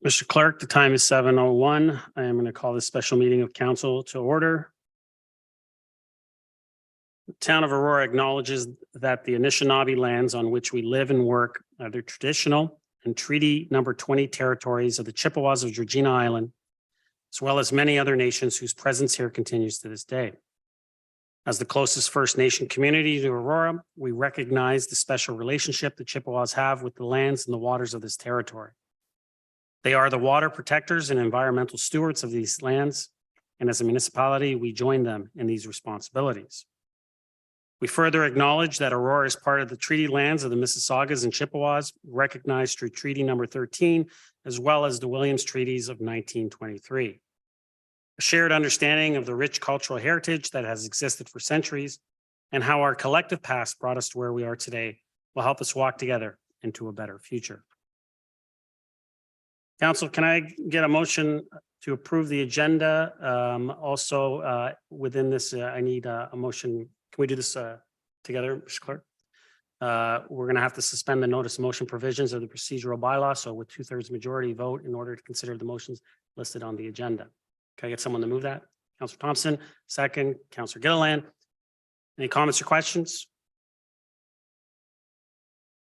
Mr. Clerk, the time is 7:01. I am going to call this special meeting of council to order. The town of Aurora acknowledges that the Anishinaabe lands on which we live and work are the traditional and treaty number 20 territories of the Chippewas of Georgina Island, as well as many other nations whose presence here continues to this day. As the closest First Nation community to Aurora, we recognize the special relationship the Chippewas have with the lands and the waters of this territory. They are the water protectors and environmental stewards of these lands, and as a municipality, we join them in these responsibilities. We further acknowledge that Aurora is part of the treaty lands of the Mississaugas and Chippewas, recognized through Treaty Number 13, as well as the Williams Treaties of 1923. A shared understanding of the rich cultural heritage that has existed for centuries and how our collective past brought us to where we are today will help us walk together into a better future. Council, can I get a motion to approve the agenda? Within this, I need a motion. Can we do this together, Mr. Clerk? We're going to have to suspend the notice of motion provisions of the procedural bylaw. So with 2/3 majority vote in order to consider the motions listed on the agenda. Can I get someone to move that? Councillor Thompson, second. Councillor Gilliland. Any comments or questions?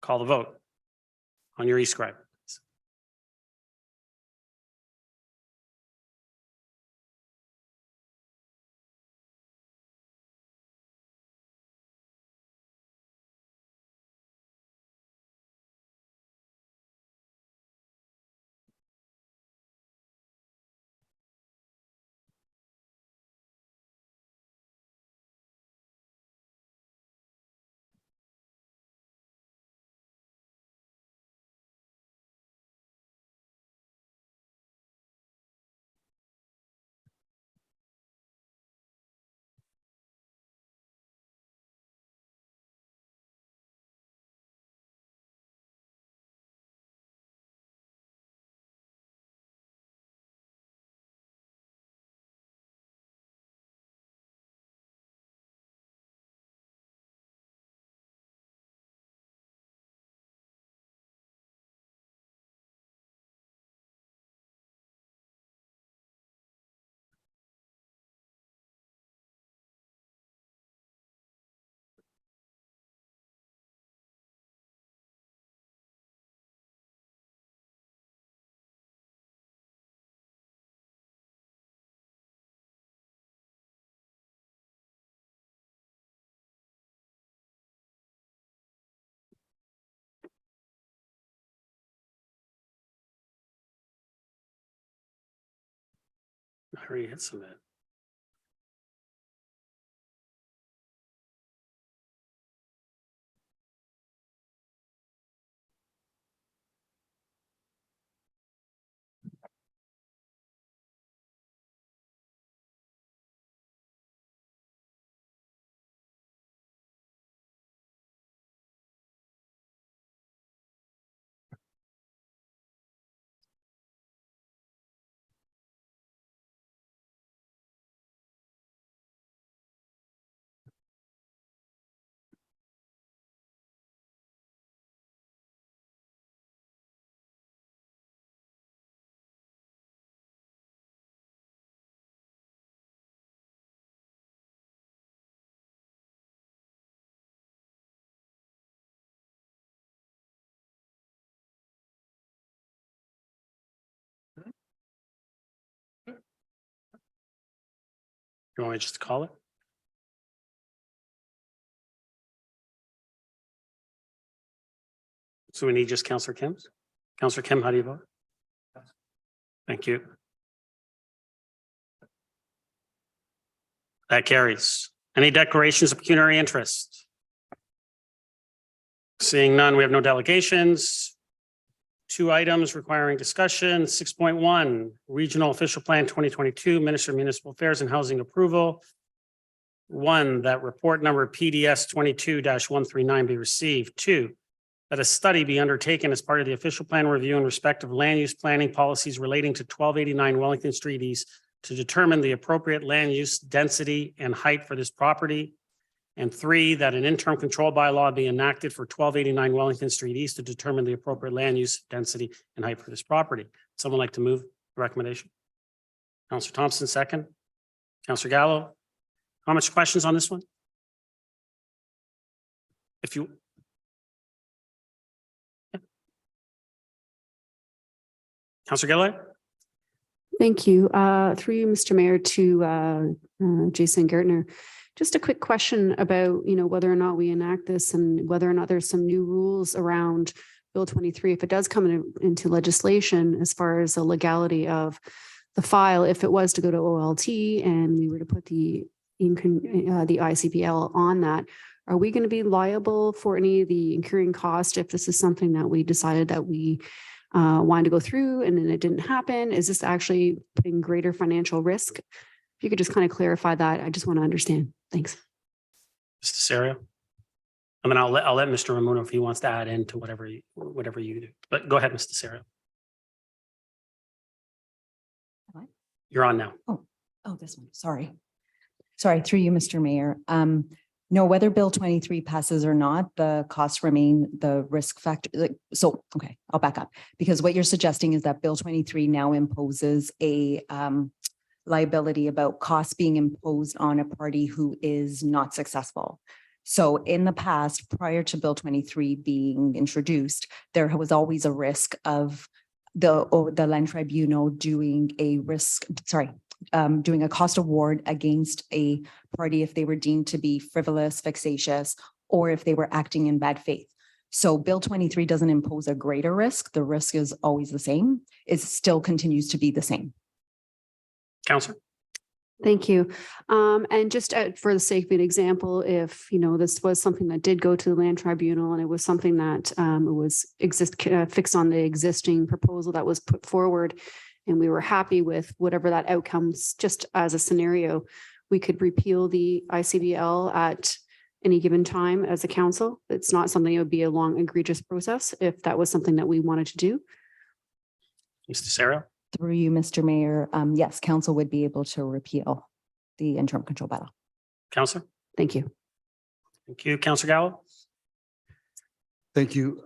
Call the vote on your e-scribe. I already hit submit. You want me just to call it? So we need just Councillor Kim's? Councillor Kim, how do you vote? Thank you. That carries. Any declarations of pecuniary interest? Seeing none, we have no delegations. 2 items requiring discussion. 6.1, Regional Official Plan 2022, Minister of Municipal Affairs and Housing approval. 1, that report number PDS 22-139 be received. 2, that a study be undertaken as part of the official plan review in respect of land use planning policies relating to 1289 Wellington Street East to determine the appropriate land use density and height for this property. And 3, that an interim control bylaw be enacted for 1289 Wellington Street East to determine the appropriate land use, density, and height for this property. Someone like to move the recommendation? Councillor Thompson, second. Councillor Gallo. Comments, questions on this one? If you. Yeah. Councillor Gillard. Thank you. Through you, Mr. Mayor, to Jason Gertner. Just a quick question about, whether or not we enact this and whether or not there's some new rules around Bill 23, if it does come into legislation as far as the legality of the file, if it was to go to OLT and we were to put the ICPL on that, are we going to be liable for any of the incurring cost if this is something that we decided that we wanted to go through and then it didn't happen? Is this actually putting greater financial risk? If you could just kind of clarify that, I just want to understand. Thanks. Mr. Serio. I mean, I'll let Mr. Ramuno if he wants to add into whatever you do. But go ahead, Mr. Serio. What? You're on now. Oh, this one. Sorry, through you, Mr. Mayor. No, whether Bill 23 passes or not, the costs remain the risk factor. Okay, I'll back up, because what you're suggesting is that Bill 23 now imposes a liability about costs being imposed on a party who is not successful. So in the past, prior to Bill 23 being introduced, there was always a risk of the Land Tribunal doing a doing a cost award against a party if they were deemed to be frivolous, vexatious, or if they were acting in bad faith. So Bill 23 doesn't impose a greater risk. The risk is always the same. It still continues to be the same. Councillor. Thank you. And just for the sake of an example, if, this was something that did go to the Land Tribunal and it was something that it was fixed on the existing proposal that was put forward, and we were happy with whatever that outcomes, just as a scenario, we could repeal the ICBL at any given time as a council. It's not something that would be a long, egregious process if that was something that we wanted to do. Mr. Serio. Through you, Mr. Mayor, yes, council would be able to repeal the interim control bylaw. Councillor. Thank you. Thank you. Councillor Gallo. Thank you.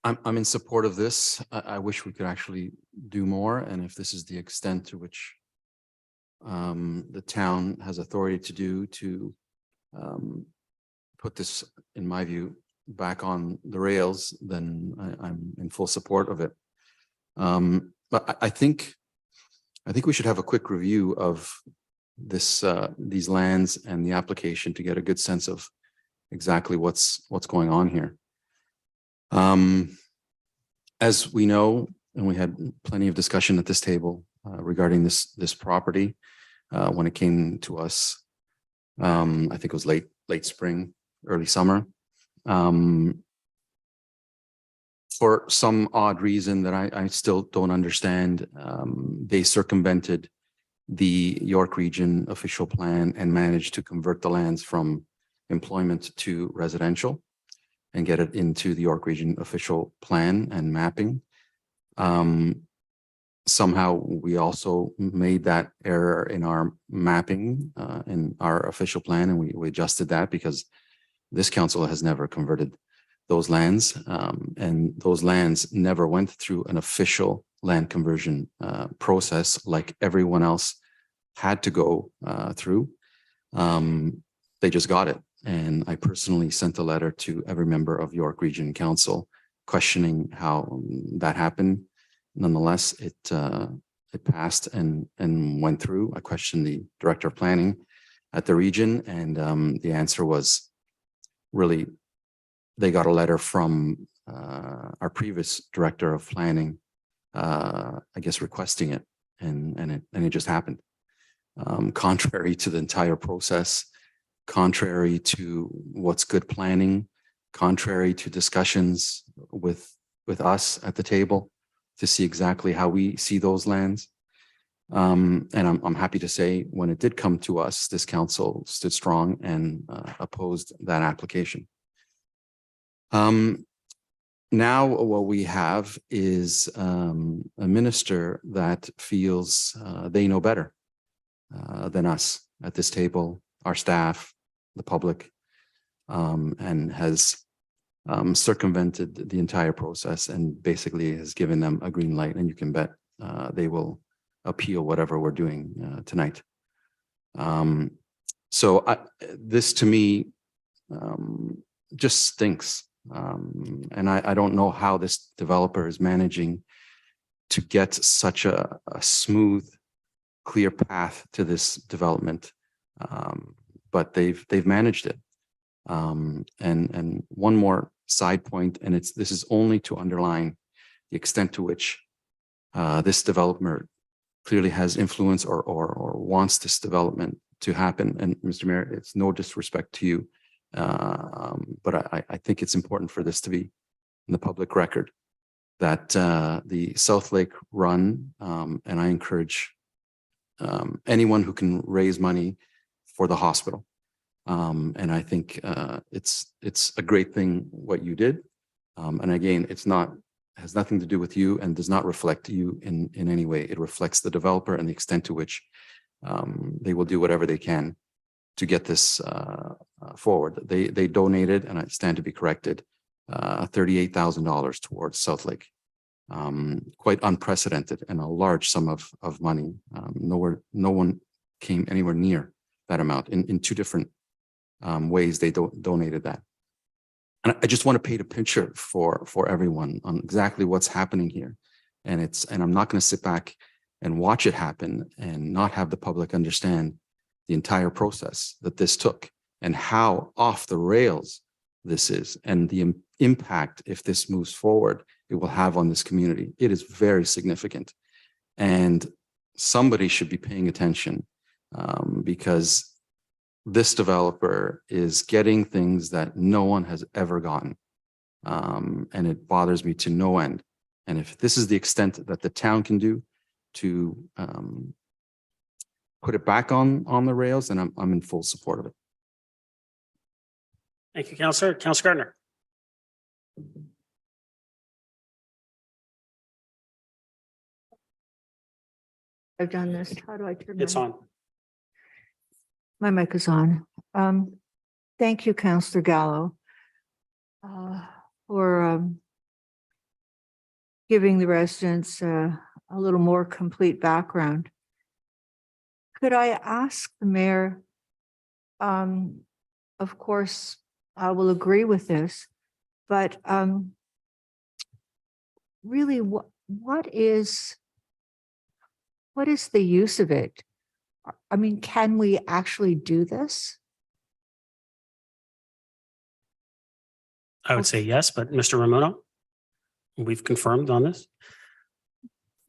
I'm in support of this. I wish we could actually do more. And if this is the extent to which the town has authority to do to put this, in my view, back on the rails, then I'm in full support of it. But I think we should have a quick review of these lands and the application to get a good sense of exactly what's going on here. As we know, and we had plenty of discussion at this table regarding this property when it came to us. I think it was late spring, early summer. For some odd reason that I still don't understand, they circumvented the York Region official plan and managed to convert the lands from employment to residential and get it into the York Region official plan and mapping. Somehow we also made that error in our mapping in our official plan, and we adjusted that because this council has never converted those lands, and those lands never went through an official land conversion process like everyone else had to go through. They just got it. And I personally sent a letter to every member of York Region Council questioning how that happened. Nonetheless, it passed and went through. I questioned the director of planning at the region, and the answer was really, they got a letter from our previous director of planning, I guess, requesting it, and it just happened. Contrary to the entire process, contrary to what's good planning, contrary to discussions with us at the table to see exactly how we see those lands. And I'm happy to say when it did come to us, this council stood strong and opposed that application. Now what we have is a minister that feels they know better than us at this table our staff, the public, and has circumvented the entire process and basically has given them a green light. And you can bet they will appeal whatever we're doing tonight. This to me just stinks. And I don't know how this developer is managing to get such a smooth, clear path to this development. But they've managed it. And one more side point, and this is only to underline the extent to which this developer clearly has influence or wants this development to happen. And Mr. Mayor, it's no disrespect to you, but I think it's important for this to be in the public record that the South Lake Run, and I encourage anyone who can raise money for the hospital. And I think it's a great thing what you did. And again, has nothing to do with you and does not reflect you in any way. It reflects the developer and the extent to which they will do whatever they can to get this forward. They donated, and I stand to be corrected, $38,000 towards South Lake. Quite unprecedented and a large sum of money. No one came anywhere near that amount in two different ways they donated that. And I just want to paint a picture for everyone on exactly what's happening here. And I'm not going to sit back and watch it happen and not have the public understand the entire process that this took and how off the rails this is and the impact, if this moves forward, it will have on this community. It is very significant. And somebody should be paying attention because this developer is getting things that no one has ever gotten. And it bothers me to no end. And if this is the extent that the town can do to put it back on the rails, then I'm in full support of it. Thank you, Councillor. Councillor Gardner. I've done this. How do I turn? It's on. My mic is on. Thank you, Councillor Gallo, for giving the residents a little more complete background. Could I ask the mayor, of course, I will agree with this, but really what is the use of it? I mean, can we actually do this? I would say yes, but Mr. Ramono, we've confirmed on this.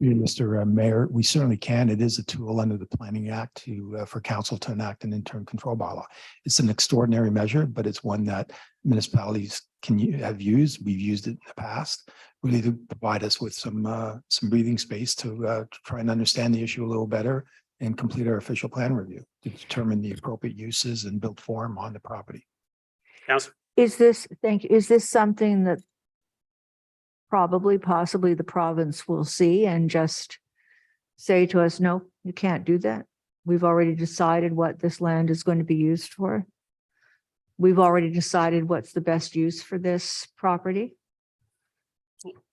Mr. Mayor, we certainly can. It is a tool under the Planning Act for council to enact an interim control bylaw. It's an extraordinary measure, but it's one that municipalities have used. We've used it in the past, really to provide us with some breathing space to try and understand the issue a little better and complete our official plan review to determine the appropriate uses and built form on the property. Councillor. Is this something that possibly the province will see and just say to us, no, you can't do that? We've already decided what this land is going to be used for. We've already decided what's the best use for this property.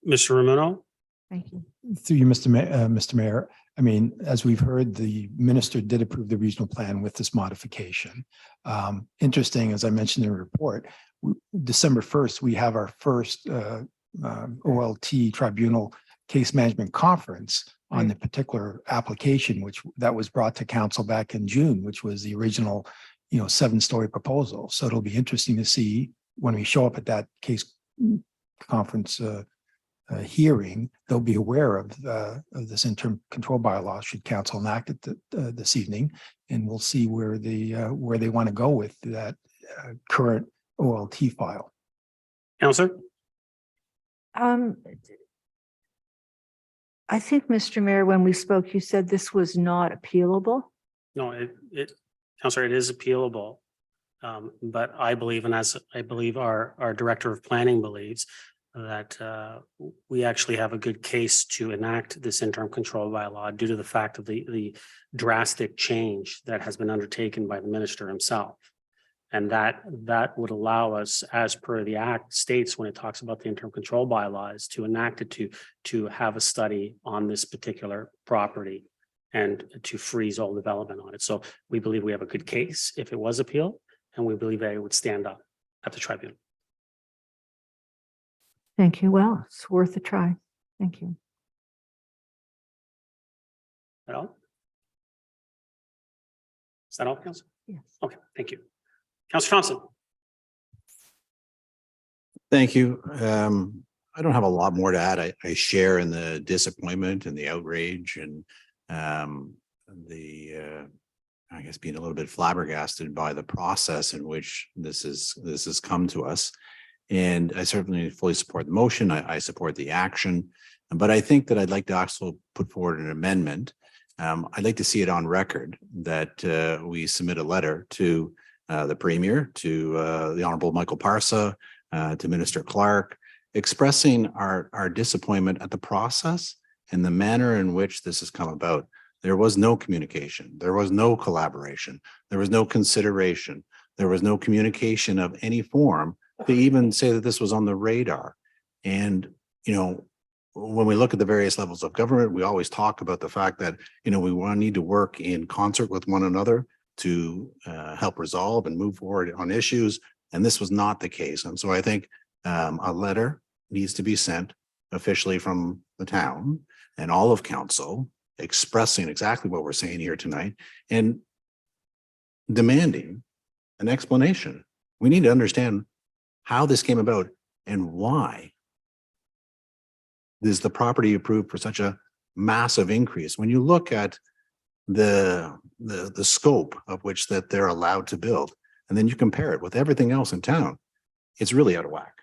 Mr. Ramono. Thank you. Through you, Mr. Mayor, I mean, as we've heard, the minister did approve the regional plan with this modification. Interesting, as I mentioned in the report, December 1st, we have our first OLT tribunal case management conference on the particular application, that was brought to council back in June, which was the original, 7-story proposal. So it'll be interesting to see when we show up at that case conference hearing, they'll be aware of this interim control bylaw should council enact it this evening, and we'll see where they want to go with that current OLT file. Councillor. I think, Mr. Mayor, when we spoke, you said this was not appealable. No, Councillor, it is appealable. But I believe, and as I believe our director of planning believes, we actually have a good case to enact this interim control bylaw due to the fact of the drastic change that has been undertaken by the minister himself. And that would allow us, as per the act states when it talks about the interim control bylaws, to enact it to have a study on this particular property and to freeze all development on it. So we believe we have a good case if it was appealed, and we believe that it would stand up at the tribunal. Thank you. Well, it's worth a try. Thank you. That all? Is that all, Council? Yes. Okay, thank you. Councilor Thompson. Thank you. I don't have a lot more to add. I share in the disappointment and the outrage and I guess being a little bit flabbergasted by the process in which this has come to us. And I certainly fully support the motion. I support the action, but I think that I'd like to also put forward an amendment. I'd like to see it on record that we submit a letter to the Premier, to the Honorable Michael Parsa, to Minister Clark, expressing our disappointment at the process and the manner in which this has come about. There was no communication. There was no collaboration. There was no consideration. There was no communication of any form to even say that this was on the radar. And, you know, when we look at the various levels of government, we always talk about the fact that, you know, we need to work in concert with one another to help resolve and move forward on issues. And this was not the case. And so I think a letter needs to be sent officially from the town and all of council expressing exactly what we're saying here tonight and demanding an explanation. We need to understand how this came about and why is the property approved for such a massive increase. When you look at the scope of which that they're allowed to build, and then you compare it with everything else in town, it's really out of whack.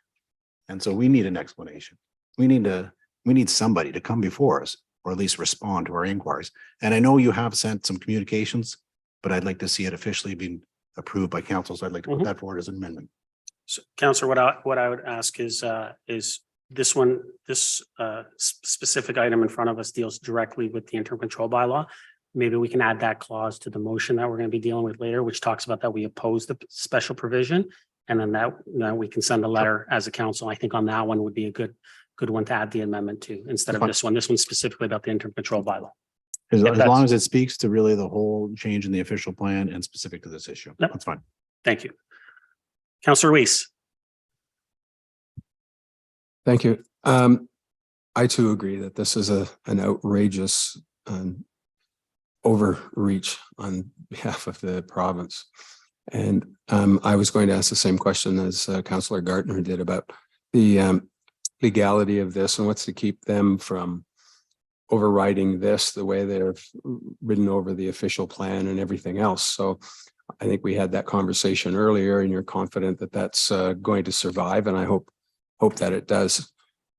And so we need an explanation. We need somebody to come before us, or at least respond to our inquiries. And I know you have sent some communications, but I'd like to see it officially being approved by council. So I'd like to put that forward as an amendment. So, Councillor, what I would ask is this one, this specific item in front of us deals directly with the interim control bylaw. Maybe we can add that clause to the motion that we're going to be dealing with later, which talks about that we oppose the special provision. And then that we can send a letter as a council. I think on that one would be a good one to add the amendment to instead of this one. This one's specifically about the interim control bylaw. As Yeah, long as it speaks to really the whole change in the official plan and specific to this issue. Yep. That's fine. Thank you. Councillor Weiss. Thank you. I too agree that this is an outrageous overreach on behalf of the province. And I was going to ask the same question as Councillor Gartner did about the legality of this and what's to keep them from overriding this the way they've ridden over the official plan and everything else. So I think we had that conversation earlier, and you're confident that that's going to survive, and I hope that it does.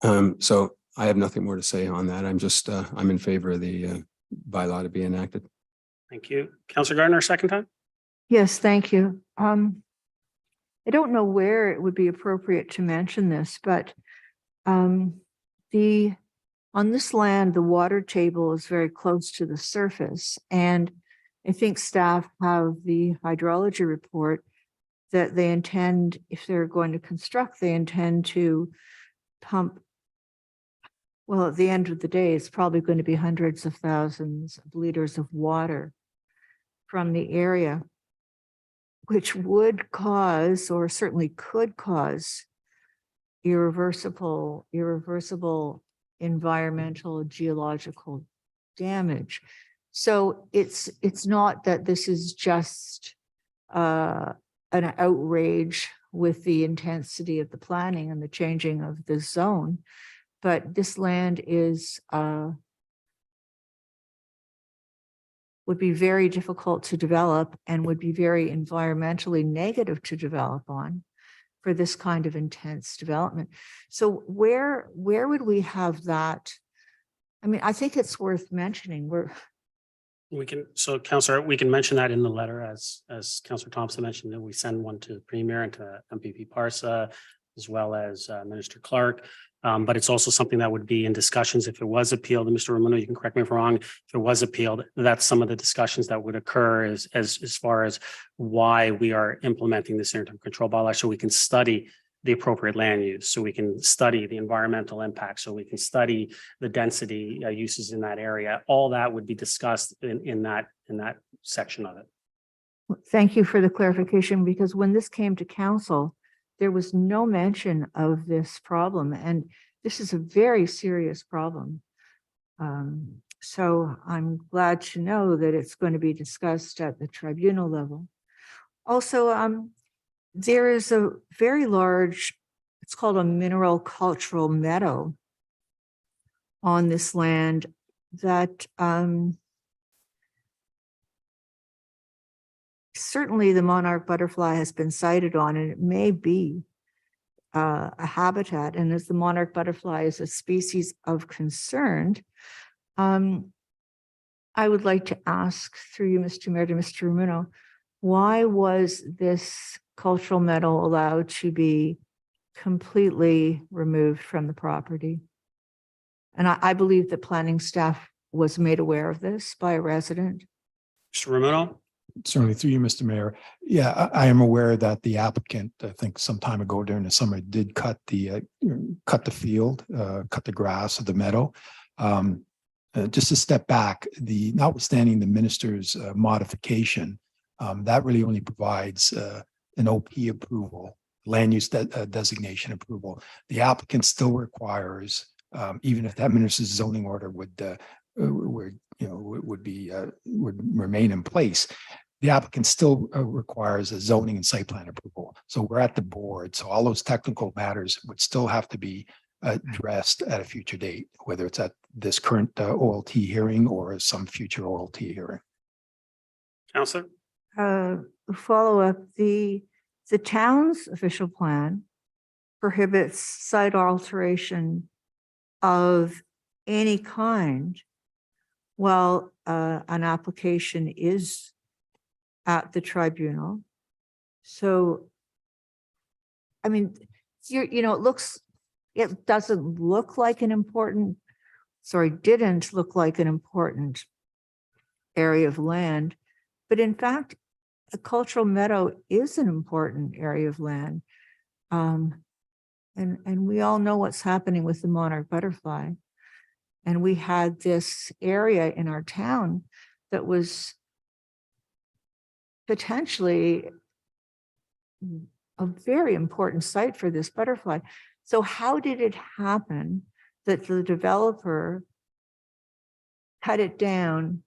So I have nothing more to say on that. I'm in favor of the bylaw to be enacted. Thank you. Councillor Gardner, second time. Yes, thank you. I don't know where it would be appropriate to mention this, but on this land, the water table is very close to the surface, and I think staff have the hydrology report that they intend, if they're going to construct, they intend to pump. Well, at the end of the day, it's probably going to be hundreds of thousands of liters of water from the area, which would cause, or certainly could cause, irreversible environmental geological damage. So it's not that this is just an outrage with the intensity of the planning and the changing of the zone, but this land is would be very difficult to develop and would be very environmentally negative to develop on for this kind of intense development. So where would we have that? I mean, I think it's worth mentioning. So Councillor, we can mention that in the letter as Councillor Thompson mentioned, that we send one to the Premier and to MPP Parsa, as well as Minister Clark. But it's also something that would be in discussions if it was appealed. And Mr. Romano, you can correct me if I'm wrong. If it was appealed, that's some of the discussions that would occur as far as why we are implementing this interim control bylaw, so we can study the appropriate land use, so we can study the environmental impact, so we can study the density uses in that area. All that would be discussed in that section of it. Thank you for the clarification, because when this came to council, there was no mention of this problem, and this is a very serious problem. So I'm glad to know that it's going to be discussed at the tribunal level. Also, there is a very large, it's called a mineral cultural meadow on this land that certainly the monarch butterfly has been sighted on, and it may be a habitat. And as the monarch butterfly is a species of concern, I would like to ask through you, Mr. Mayor, to Mr. Romano, why was this cultural meadow allowed to be completely removed from the property? And I believe that planning staff was made aware of this by a resident. Mr. Romano? Certainly through you, Mr. Mayor. Yeah, I am aware that the applicant, I think some time ago during the summer, did cut the field, cut the grass of the meadow. Just to step back, notwithstanding the minister's modification, that really only provides an OP approval, land use designation approval. The applicant still requires, even if that minister's zoning order would remain in place, the applicant still requires a zoning and site plan approval. So we're at the board. So all those technical matters would still have to be addressed at a future date, whether it's at this current OLT hearing or some future OLT hearing. Counselor? Follow up, the town's official plan prohibits site alteration of any kind while an application is at the tribunal. So, I mean, it doesn't look like an important, didn't look like an important area of land, but in fact, a cultural meadow is an important area of land. And we all know what's happening with the monarch butterfly. And we had this area in our town that was potentially a very important site for this butterfly. So how did it happen that the developer cut it down?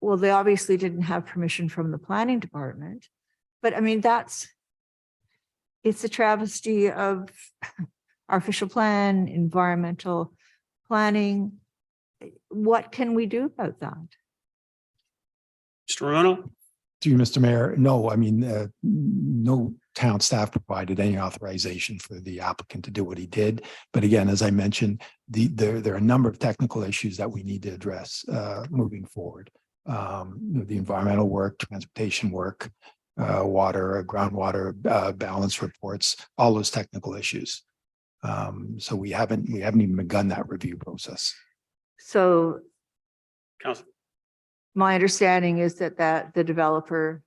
Well, they obviously didn't have permission from the planning department, but I mean, it's a travesty of our official plan, environmental planning. What can we do about that? Mr. Romano? To you, Mr. Mayor, no, I mean, no town staff provided any authorization for the applicant to do what he did. But again, as I mentioned, there are a number of technical issues that we need to address moving forward. The environmental work, transportation work, water, groundwater balance reports, all those technical issues. So we haven't even begun that review process. So Counselor? my understanding is that the developer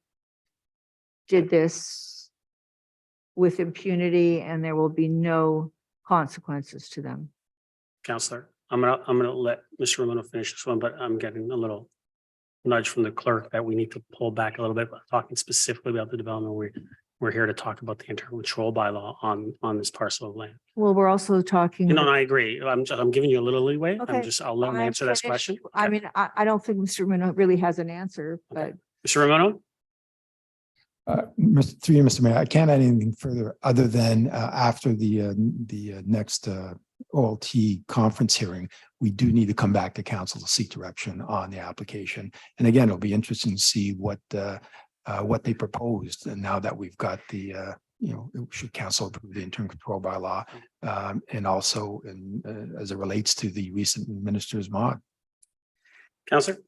did this with impunity and there will be no consequences to them. Counselor, I'm gonna let Mr. Romano finish this one, but I'm getting a little nudge from the clerk that we need to pull back a little bit, talking specifically about the development. We're here to talk about the internal control bylaw on this parcel of land. Well, we're also talking. No, I agree. I'm giving you a little leeway. Okay, I'll let him I'm answer this finished. question. I mean, I don't think Mr. Romano really has an answer, but Mr. Romano? Through you, Mr. Mayor, I can't add anything further other than after the next OLT conference hearing, we do need to come back to council to seek direction on the application. And again, it'll be interesting to see what they proposed. And now that we've got should council approve the interim control bylaw, and also as it relates to the recent minister's mod. Counselor?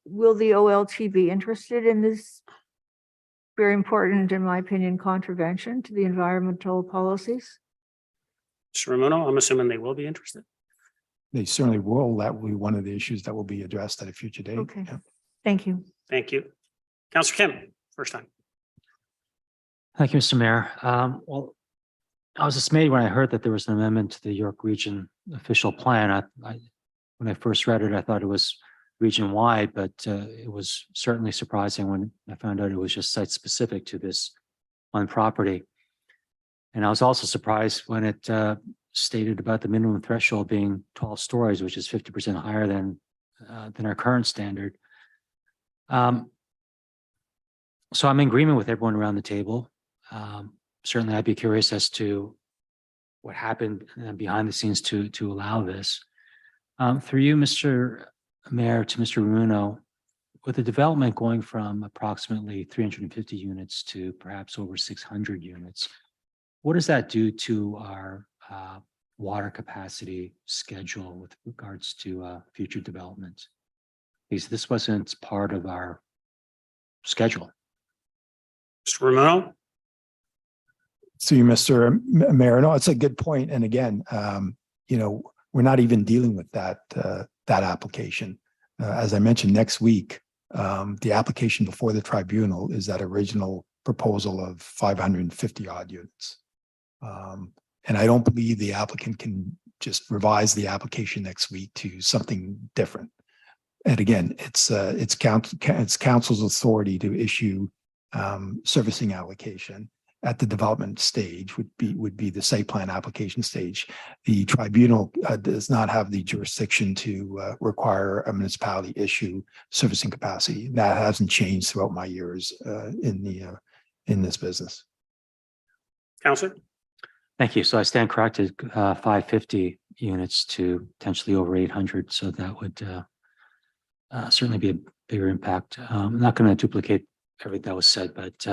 will the OLT be interested in this very important, in my opinion, contravention to the environmental policies. Mr. Ramuno, I'm assuming they will be interested. They certainly will. That will be one of the issues that will be addressed at a future date. Okay. Yeah. Thank you. Thank you. Councillor Kim, first time. Thank you, Mr. Mayor. Well, I was dismayed when I heard that there was an amendment to the York Region official plan. When I first read it, I thought it was region-wide, but it was certainly surprising when I found out it was just site-specific to this one property. And I was also surprised when it stated about the minimum threshold being 12 stories, which is 50% higher than our current standard. So I'm in agreement with everyone around the table. Certainly, I'd be curious as to what happened behind the scenes to allow this. Through you, Mr. Mayor, to Mr. Ramuno, with the development going from approximately 350 units to perhaps over 600 units, what does that do to our water capacity schedule with regards to future development? Because this wasn't part of our schedule. Mr. Ramuno? So you, Mr. Mayor, no, it's a good point. And again, we're not even dealing with that application. As I mentioned, next week, the application before the tribunal is that original proposal of 550 odd units. And I don't believe the applicant can just revise the application next week to something different. And again, it's council's authority to issue servicing allocation at the development stage would be the site plan application stage. The tribunal does not have the jurisdiction to require a municipality issue servicing capacity. That hasn't changed throughout my years in this business. Councillor? Thank you. So I stand corrected, 550 units to potentially over 800. So that would certainly be a bigger impact. I'm not going to duplicate everything that was said, but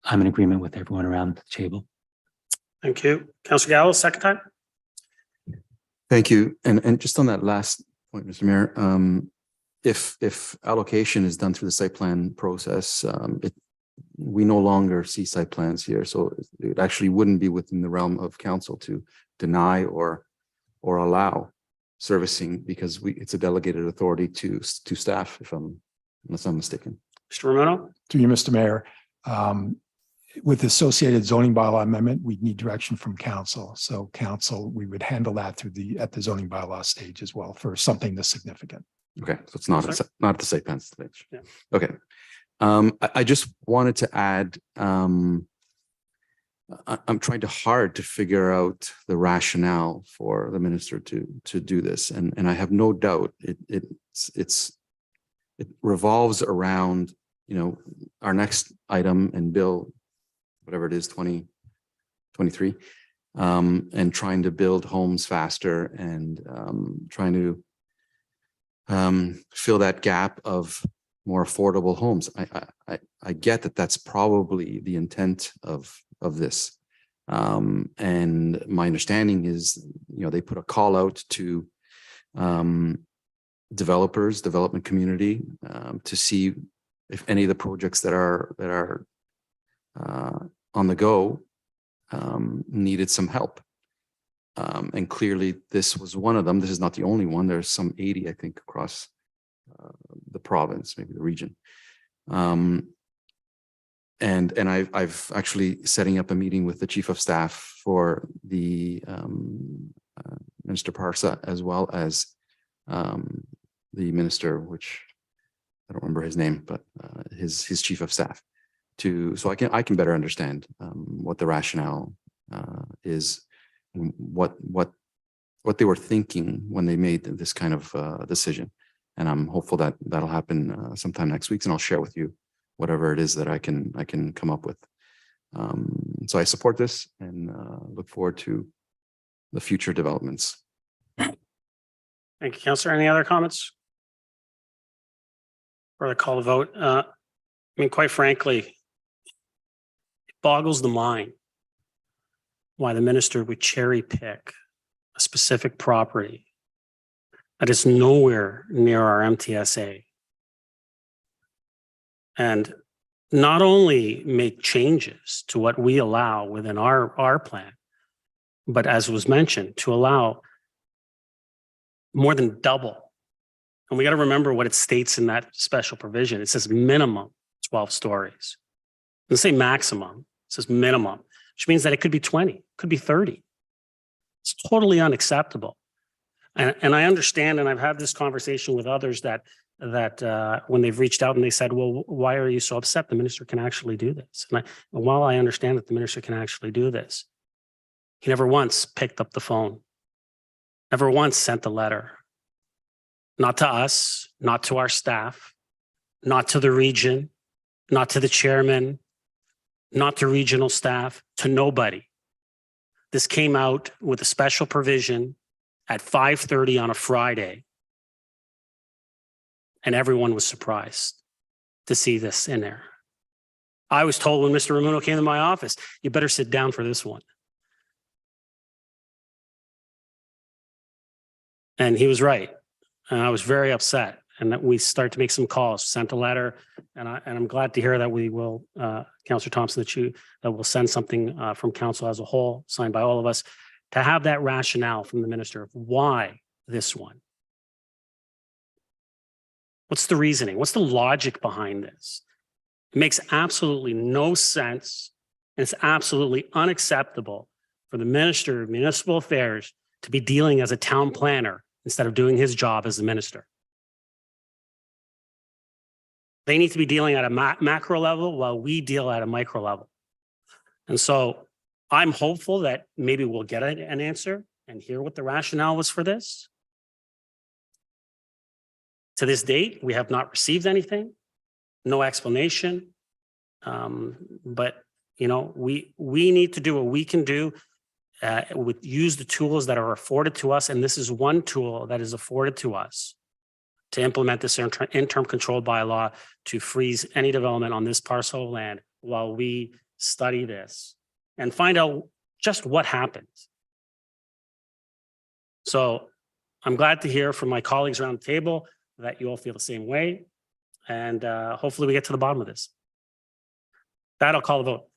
I'm in agreement with everyone around the table. Thank you. Councillor Gallo, second time. Thank you. And just on that last point, Mr. Mayor, if allocation is done through the site plan process, we no longer see site plans here. So it actually wouldn't be within the realm of council to deny or allow servicing because it's a delegated authority to staff, unless I'm mistaken. Mr. Ramuno? To you, Mr. Mayor, with the associated zoning bylaw amendment, we need direction from council. So council, we would handle that at the zoning bylaw stage as well for something this significant. Okay, so it's not at the site plan stage. Yeah. Okay. I just wanted to add, I'm trying hard to figure out the rationale for the minister to do this, and I have no doubt it revolves around our next item and bill, whatever it is, 2023, and trying to build homes faster and trying to fill that gap of more affordable homes. I get that that's probably the intent of this. And my understanding is, they put a call out to development community to see if any of the projects that are on the go needed some help. And clearly this was one of them. This is not the only one. There's some 80, I think, across the province, maybe the region. And I've actually setting up a meeting with the chief of staff for the Minister Parsa, as well as the minister, which I don't remember his name, but his chief of staff, so I can better understand what the rationale is, what they were thinking when they made this kind of decision. And I'm hopeful that that'll happen sometime next week, and I'll share with you whatever it is that I can come up with. So I support this and look forward to the future developments. Thank you, Councillor. Any other comments? Or the call to vote? Quite frankly, it boggles the mind why the minister would cherry pick a specific property that is nowhere near our MTSA. And not only make changes to what we allow within our plan, but as was mentioned, to allow more than double. And we got to remember what it states in that special provision. It says minimum 12 stories. It doesn't say maximum, it says minimum, which means that it could be 20, could be 30. It's totally unacceptable. And I understand, and I've had this conversation with others that when they've reached out and they said, well, why are you so upset? The minister can actually do this. And while I understand that the minister can actually do this, he never once picked up the phone, never once sent a letter, not to us, not to our staff, not to the region, not to the chairman, not to regional staff, to nobody. This came out with a special provision at 5:30 on a Friday. And everyone was surprised to see this in there. I was told when Mr. Ramuno came to my office, you better sit down for this one. And he was right. And I was very upset. And that we start to make some calls, sent a letter, and I'm glad to hear that we will, Councillor Thompson, that we'll send something from council as a whole, signed by all of us, to have that rationale from the minister of why this one. What's the reasoning? What's the logic behind this? It makes absolutely no sense. And it's absolutely unacceptable for the Minister of Municipal Affairs to be dealing as a town planner instead of doing his job as the minister. They need to be dealing at a macro level while we deal at a micro level. And so I'm hopeful that maybe we'll get an answer and hear what the rationale was for this. To this date, we have not received anything, no explanation. But you know, we need to do what we can do with use the tools that are afforded to us, and this is one tool that is afforded to us to implement this interim control bylaw to freeze any development on this parcel of land while we study this and find out just what happened. So I'm glad to hear from my colleagues around the table that you all feel the same way. And hopefully we get to the bottom of this. That I'll call the vote.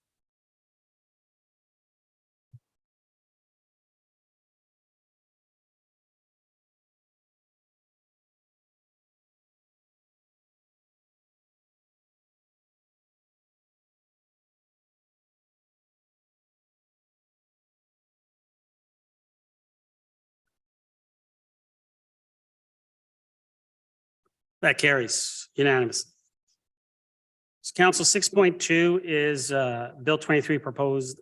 That carries unanimous. So Council 6.2 is Bill 23 proposed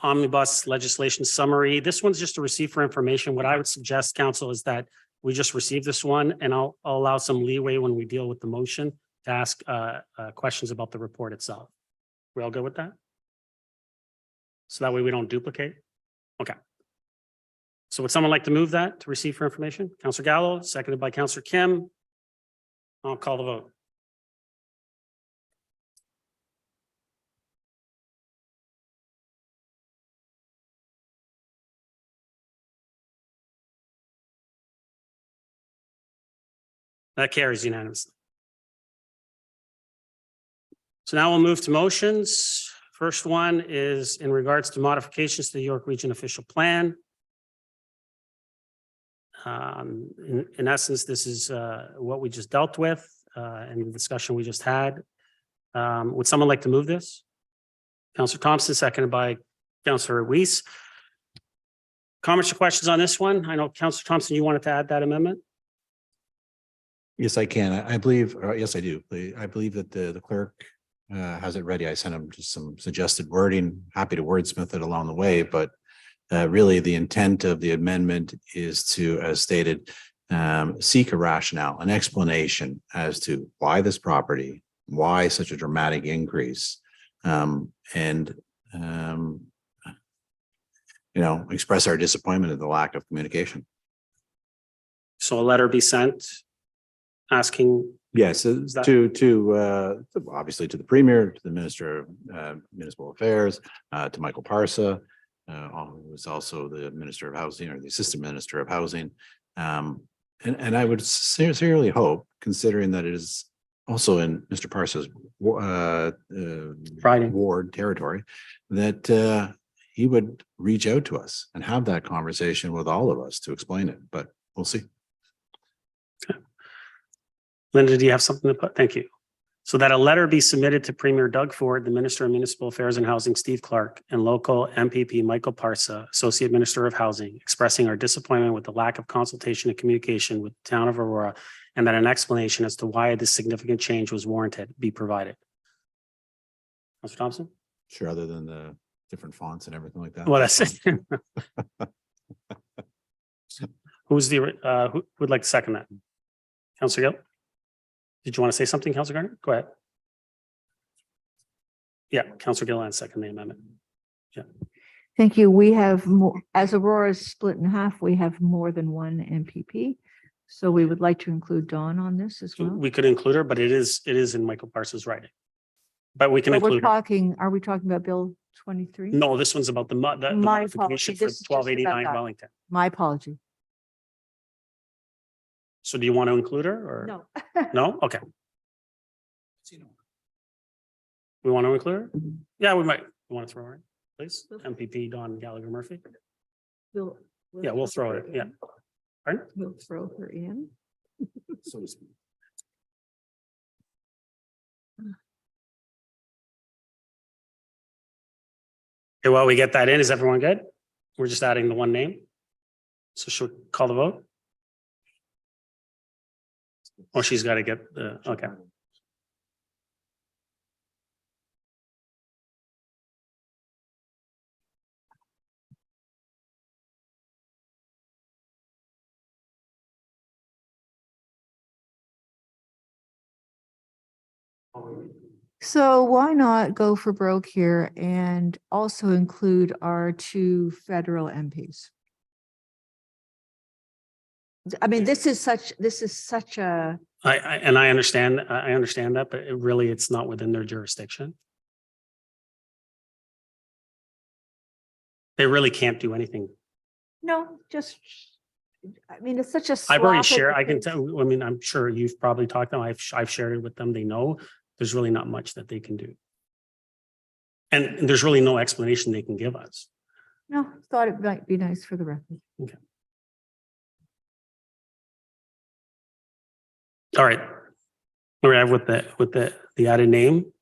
omnibus legislation summary. This one's just a receive for information. What I would suggest, Council, is that we just receive this one, and I'll allow some leeway when we deal with the motion to ask questions about the report itself. We all good with that? So that way we don't duplicate? Okay. So would someone like to move that to receive for information? Councillor Gallo, seconded by Councillor Kim. I'll call the vote. That carries unanimously. So now we'll move to motions. First one is in regards to modifications to the York Region official plan. In essence, this is what we just dealt with and the discussion we just had. Would someone like to move this? Councillor Thompson, seconded by Councillor Weiss. Comments or questions on this one? I know Councillor Thompson, you wanted to add that amendment? Yes, I can. I believe, or yes, I do. I believe that the clerk has it ready. I sent him just some suggested wording. Happy to wordsmith it along the way, but really the intent of the amendment is to, as stated, seek a rationale, an explanation as to why this property, why such a dramatic increase, and express our disappointment at the lack of communication. So a letter be sent asking. Yes, to obviously to the Premier, to the Minister of Municipal Affairs, to Michael Parsa, who was also the Minister of Housing or the Assistant Minister of Housing. And I would sincerely hope, considering that it is also in Mr. Parsons' Friday. ward territory, that he would reach out to us and have that conversation with all of us to explain it, but we'll see. Linda, do you have something to put? Thank you. So that a letter be submitted to Premier Doug Ford, the Minister of Municipal Affairs and Housing, Steve Clark, and local MPP Michael Parsa, Associate Minister of Housing, expressing our disappointment with the lack of consultation and communication with the town of Aurora, and that an explanation as to why this significant change was warranted be provided. Mr. Thompson? Sure, other than the different fonts and everything like that. What I said. Who's the, who would like to second that? Councilor Gill? Did you want to say something, Councilor Gardner? Go ahead. Yeah, Councilor Gill and second the amendment. Thank you. We have more, as Aurora is split in half, we have more than one MPP. So we would like to include Dawn on this as well. We could include her, but it is in Michael Parsons' writing. But we can But we're include her. talking, are we talking about Bill 23? No, this one's about the My modification apology. for This is just about 1289 that. Wellington. My apology. So do you want to include her or? No. No? Okay. We want to include her? Yeah, we might. You want to throw her in, please? MPP Dawn Gallagher Murphy. We'll Yeah, we'll throw it. Yeah. Pardon? We'll throw her in. So to speak. Okay, while we get that in, is everyone good? We're just adding the one name. So should we call the vote? Oh, she's got to get the, okay. So why not go for broke here and also include our two federal MPs? I mean, this is such a, I understand that, but it really, it's not within their jurisdiction. They really can't do anything. no, just, I mean, it's such a. I've already slap shared, at I can the face. tell, I mean, I'm sure you've probably talked to them. I've shared it with them. They know there's really not much that they can do. And there's really no explanation they can give us. No, thought it might be nice for the record. All right. All right, with the added name.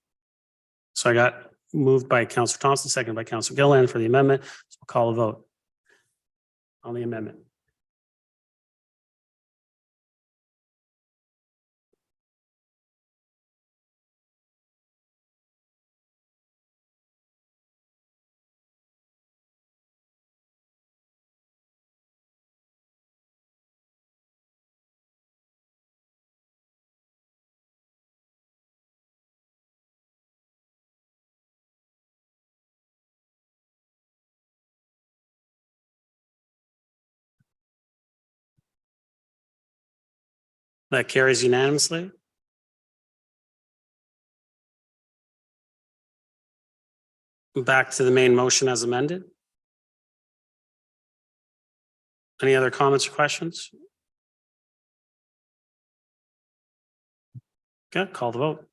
So I got moved by Councillor Thompson, seconded by Councillor Gillen for the amendment. So we'll call a vote on the amendment. That carries unanimously. Back to the main motion as amended. Any other comments or questions? Okay, call the vote.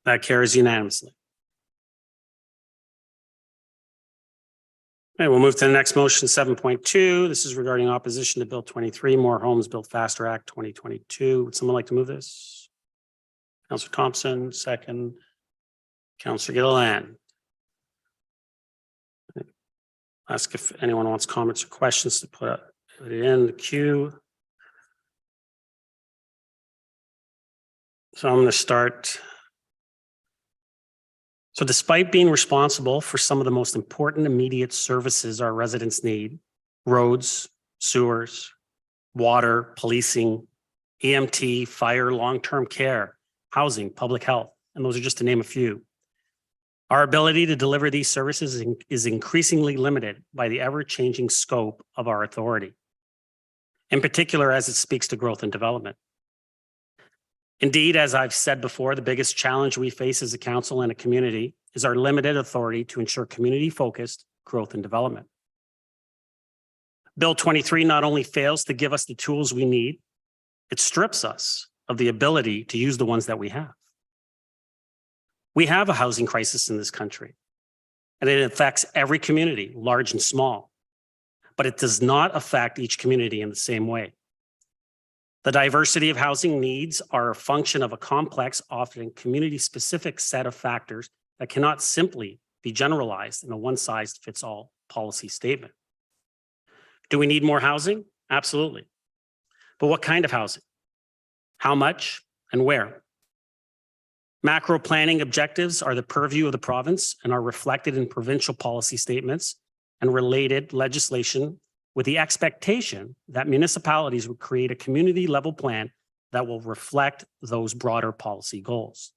That carries unanimously. Okay, we'll move to the next motion, 7.2. This is regarding opposition to Bill 23, More Homes Built Faster Act 2022. Would someone like to move this? Councillor Thompson, second. Councillor Gilliland. Ask if anyone wants comments or questions to put it in the queue. So I'm going to start. So despite being responsible for some of the most important immediate services our residents need, roads, sewers, water, policing, EMT, fire, long-term care, housing, public health, and those are just to name a few. Our ability to deliver these services is increasingly limited by the ever-changing scope of our authority, in particular as it speaks to growth and development. Indeed, as I've said before, the biggest challenge we face as a council and a community is our limited authority to ensure community-focused growth and development. Bill 23 not only fails to give us the tools we need, it strips us of the ability to use the ones that we have. We have a housing crisis in this country, and it affects every community, large and small, but it does not affect each community in the same way. The diversity of housing needs are a function of a complex, often community-specific set of factors that cannot simply be generalized in a one-size-fits-all policy statement. Do we need more housing? Absolutely. But what kind of housing? How much and where? Macro planning objectives are the purview of the province and are reflected in provincial policy statements and related legislation, with the expectation that municipalities would create a community level plan that will reflect those broader policy goals.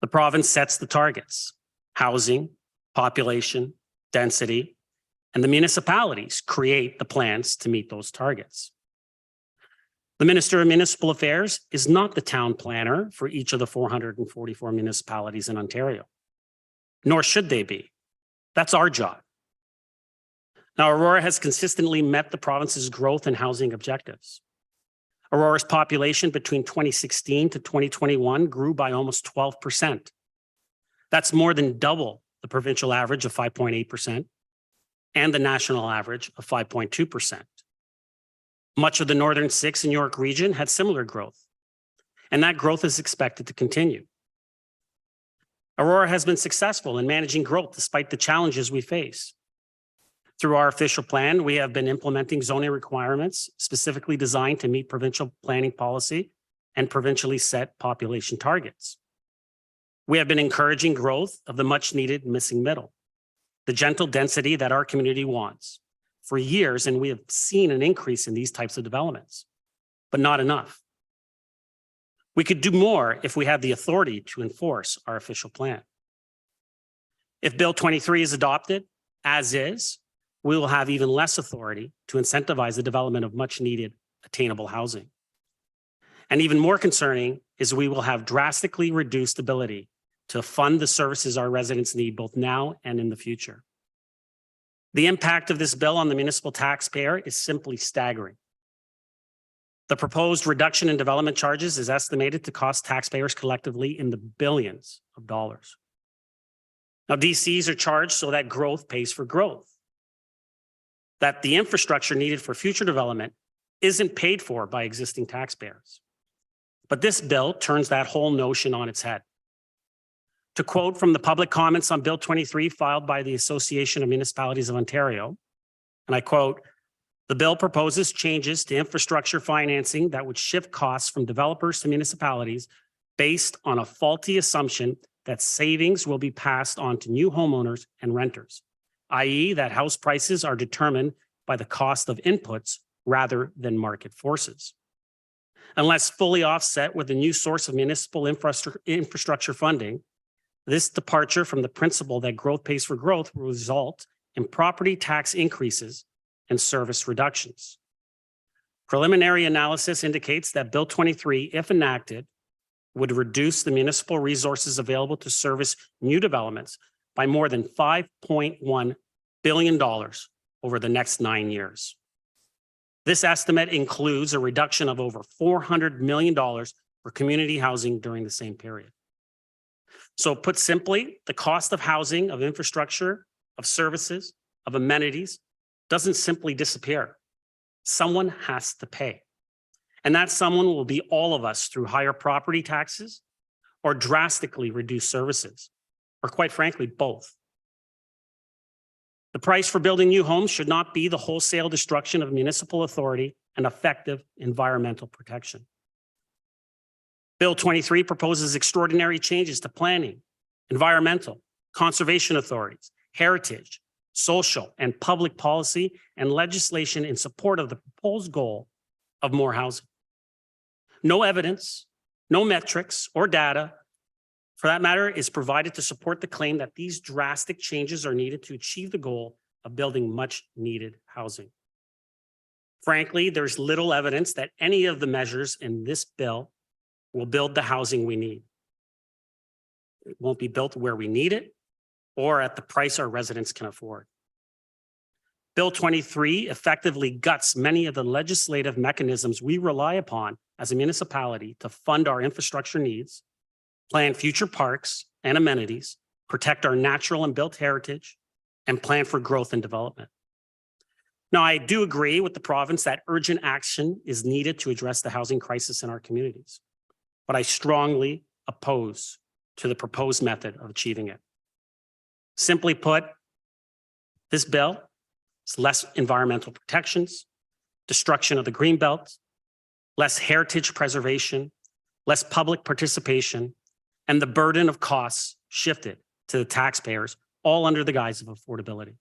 The province sets the targets: housing, population, density, and the municipalities create the plans to meet those targets. The Minister of Municipal Affairs is not the town planner for each of the 444 municipalities in Ontario, nor should they be. That's our job. Now, Aurora has consistently met the province's growth and housing objectives. Aurora's population between 2016 to 2021 grew by almost 12%. That's more than double the provincial average of 5.8% and the national average of 5.2%. Much of the Northern Six and York region had similar growth, and that growth is expected to continue. Aurora has been successful in managing growth despite the challenges we face. Through our official plan, we have been implementing zoning requirements specifically designed to meet provincial planning policy and provincially set population targets. We have been encouraging growth of the much needed missing middle, the gentle density that our community wants for years, and we have seen an increase in these types of developments, but not enough. We could do more if we had the authority to enforce our official plan. If Bill 23 is adopted, as is, we will have even less authority to incentivize the development of much needed attainable housing. And even more concerning is we will have drastically reduced ability to fund the services our residents need both now and in the future. The impact of this bill on the municipal taxpayer is simply staggering. The proposed reduction in development charges is estimated to cost taxpayers collectively in the billions of dollars. Now, DCs are charged so that growth pays for growth, that the infrastructure needed for future development isn't paid for by existing taxpayers. But this bill turns that whole notion on its head. To quote from the public comments on Bill 23 filed by the Association of Municipalities of Ontario, and I quote, "The bill proposes changes to infrastructure financing that would shift costs from developers to municipalities based on a faulty assumption that savings will be passed on to new homeowners and renters, i.e. that house prices are determined by the cost of inputs rather than market forces. Unless fully offset with a new source of municipal infrastructure funding, this departure from the principle that growth pays for growth will result in property tax increases and service reductions. Preliminary analysis indicates that Bill 23, if enacted, would reduce the municipal resources available to service new developments by more than $5.1 billion over the next 9 years. This estimate includes a reduction of over $400 million for community housing during the same period. So put simply, the cost of housing, of infrastructure, of services, of amenities doesn't simply disappear. Someone has to pay. And that someone will be all of us through higher property taxes or drastically reduced services, or quite frankly, both. The price for building new homes should not be the wholesale destruction of municipal authority and effective environmental protection. Bill 23 proposes extraordinary changes to planning, environmental, conservation authorities, heritage, social, and public policy and legislation in support of the proposed goal of more housing. No evidence, no metrics or data for that matter, is provided to support the claim that these drastic changes are needed to achieve the goal of building much needed housing. Frankly, there's little evidence that any of the measures in this bill will build the housing we need. It won't be built where we need it or at the price our residents can afford. Bill 23 effectively guts many of the legislative mechanisms we rely upon as a municipality to fund our infrastructure needs, plan future parks and amenities, protect our natural and built heritage, and plan for growth and development. Now, I do agree with the province that urgent action is needed to address the housing crisis in our communities, but I strongly oppose to the proposed method of achieving it. Simply put, this bill is less environmental protections, destruction of the greenbelt, less heritage preservation, less public participation, and the burden of costs shifted to the taxpayers, all under the guise of affordability.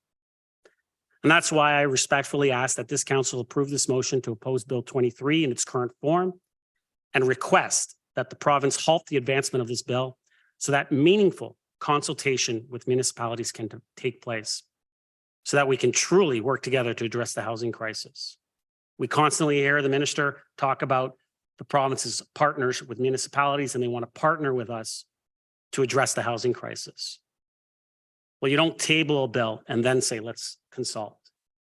And that's why I respectfully ask that this council approve this motion to oppose Bill 23 in its current form and request that the province halt the advancement of this bill so that meaningful consultation with municipalities can take place, so that we can truly work together to address the housing crisis. We constantly hear the minister talk about the province's partners with municipalities, and they want to partner with us to address the housing crisis. Well, you don't table a bill and then say, let's consult.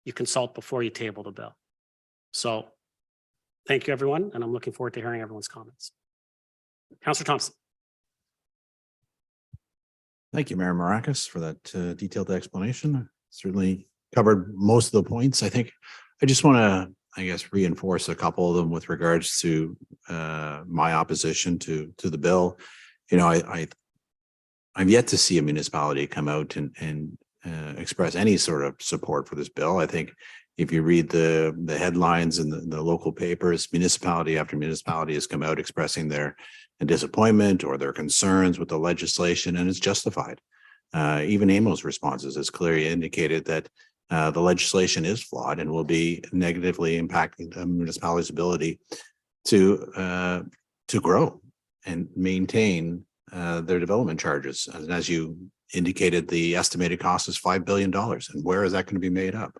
You consult before you table the bill. So thank you, everyone, and I'm looking forward to hearing everyone's comments. Councillor Thompson. Thank you, Mayor Maracus, for that detailed explanation. Certainly covered most of the points. I think I just want to, I guess, reinforce a couple of them with regards to my opposition to the bill. You know, I've yet to see a municipality come out and express any sort of support for this bill. I think if you read the headlines in the local papers, municipality after municipality has come out expressing their disappointment or their concerns with the legislation, and it's justified. Even AMO's responses has clearly indicated that the legislation is flawed and will be negatively impacting the municipality's ability to grow and maintain their development charges. And as you indicated, the estimated cost is $5 billion. And where is that going to be made up?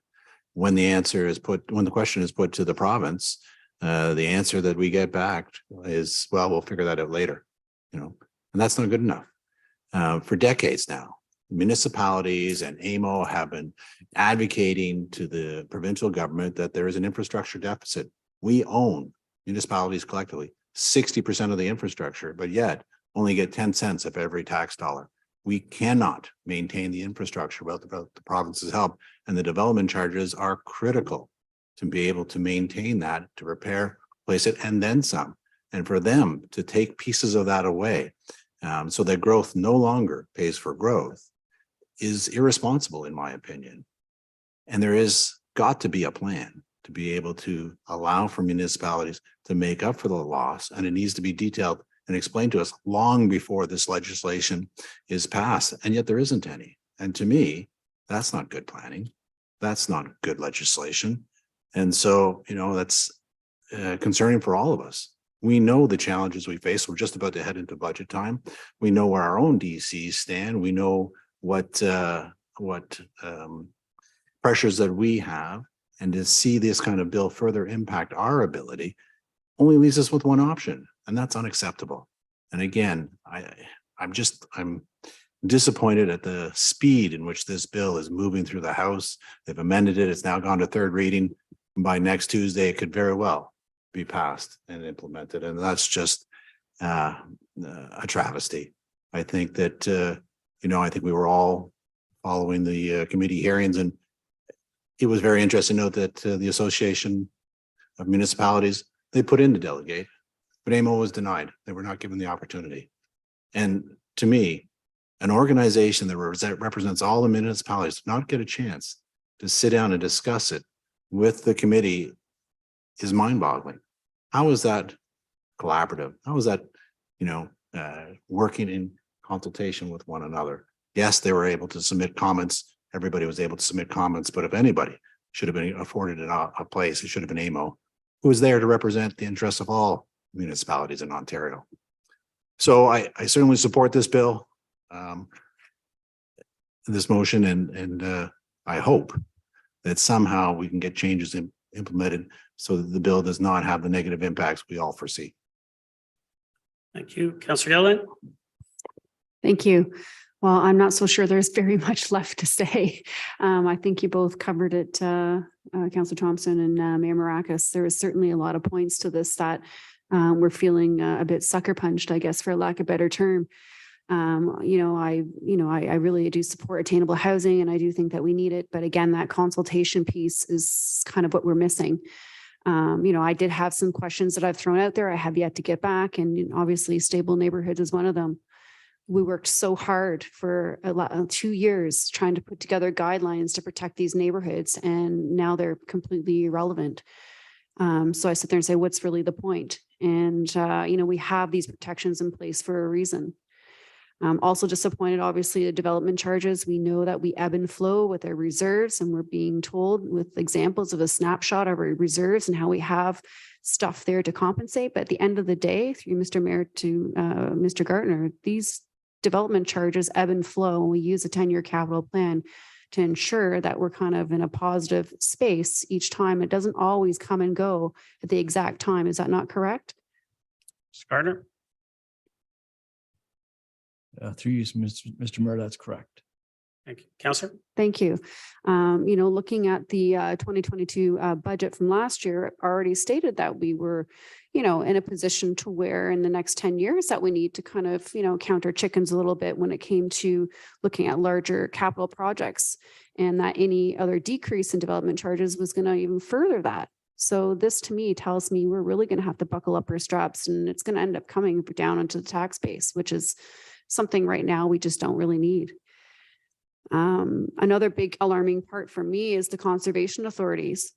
When the question is put to the province, the answer that we get back is, well, we'll figure that out later, you know, and that's not good enough. For decades now, municipalities and AMO have been advocating to the provincial government that there is an infrastructure deficit. We own, municipalities collectively, 60% of the infrastructure, but yet only get 10 cents of every tax dollar. We cannot maintain the infrastructure without the province's help, and the development charges are critical to be able to maintain that, to repair, place it, and then some. And for them to take pieces of that away so that growth no longer pays for growth is irresponsible, in my opinion. And there is got to be a plan to be able to allow for municipalities to make up for the loss, and it needs to be detailed and explained to us long before this legislation is passed, and yet there isn't any. And to me, that's not good planning. That's not good legislation. And so, you know, that's concerning for all of us. We know the challenges we face. We're just about to head into budget time. We know where our own DCs stand. We know what pressures that we have, and to see this kind of bill further impact our ability only leaves us with one option, and that's unacceptable. And again, I'm disappointed at the speed in which this bill is moving through the House. They've amended it. It's now gone to third reading. By next Tuesday, it could very well be passed and implemented. And that's just a travesty. I think that, I think we were all following the committee hearings, and it was very interesting to note that the Association of Municipalities, they put in to delegate, but AMO was denied. They were not given the opportunity. And to me, an organization that represents all the municipalities did not get a chance to sit down and discuss it with the committee is mind-boggling. How is that collaborative? How is that, working in consultation with one another? Yes, they were able to submit comments. Everybody was able to submit comments, but if anybody should have been afforded a place, it should have been AMO, who was there to represent the interests of all municipalities in Ontario. So I certainly support this bill. This motion and I hope that somehow we can get changes implemented so that the bill does not have the negative impacts we all foresee. Thank you. Councillor Yellen? Thank you. Well, I'm not so sure there's very much left to say. I think you both covered it, Councillor Thompson and Mayor Maracus. There is certainly a lot of points to this that we're feeling a bit sucker punched, I guess, for lack of a better term. I really do support attainable housing, and I do think that we need it. But again, that consultation piece is kind of what we're missing. I did have some questions that I've thrown out there. I have yet to get back, and obviously stable neighborhoods is one of them. We worked so hard for 2 years trying to put together guidelines to protect these neighborhoods, and now they're completely irrelevant. So I sit there and say, what's really the point? And, we have these protections in place for a reason. Also disappointed, obviously, the development charges. We know that we ebb and flow with our reserves, and we're being told with examples of a snapshot of our reserves and how we have stuff there to compensate. But at the end of the day, through Mr. Mayor to Mr. Gartner, these development charges ebb and flow, and we use a 10-year capital plan to ensure that we're kind of in a positive space each time. It doesn't always come and go at the exact time. Is that not correct? Mr. Gardner? Through you, Mr. Mayor, that's correct. Thank you. Councillor? Thank you. Looking at the 2022 budget from last year, it already stated that we were, in a position to where in the next 10 years that we need to kind of, count our chickens a little bit when it came to looking at larger capital projects, and that any other decrease in development charges was going to even further that. So this to me tells me we're really going to have to buckle up our straps, and it's going to end up coming down into the tax base, which is something right now we just don't really need. Another big alarming part for me is the conservation authorities.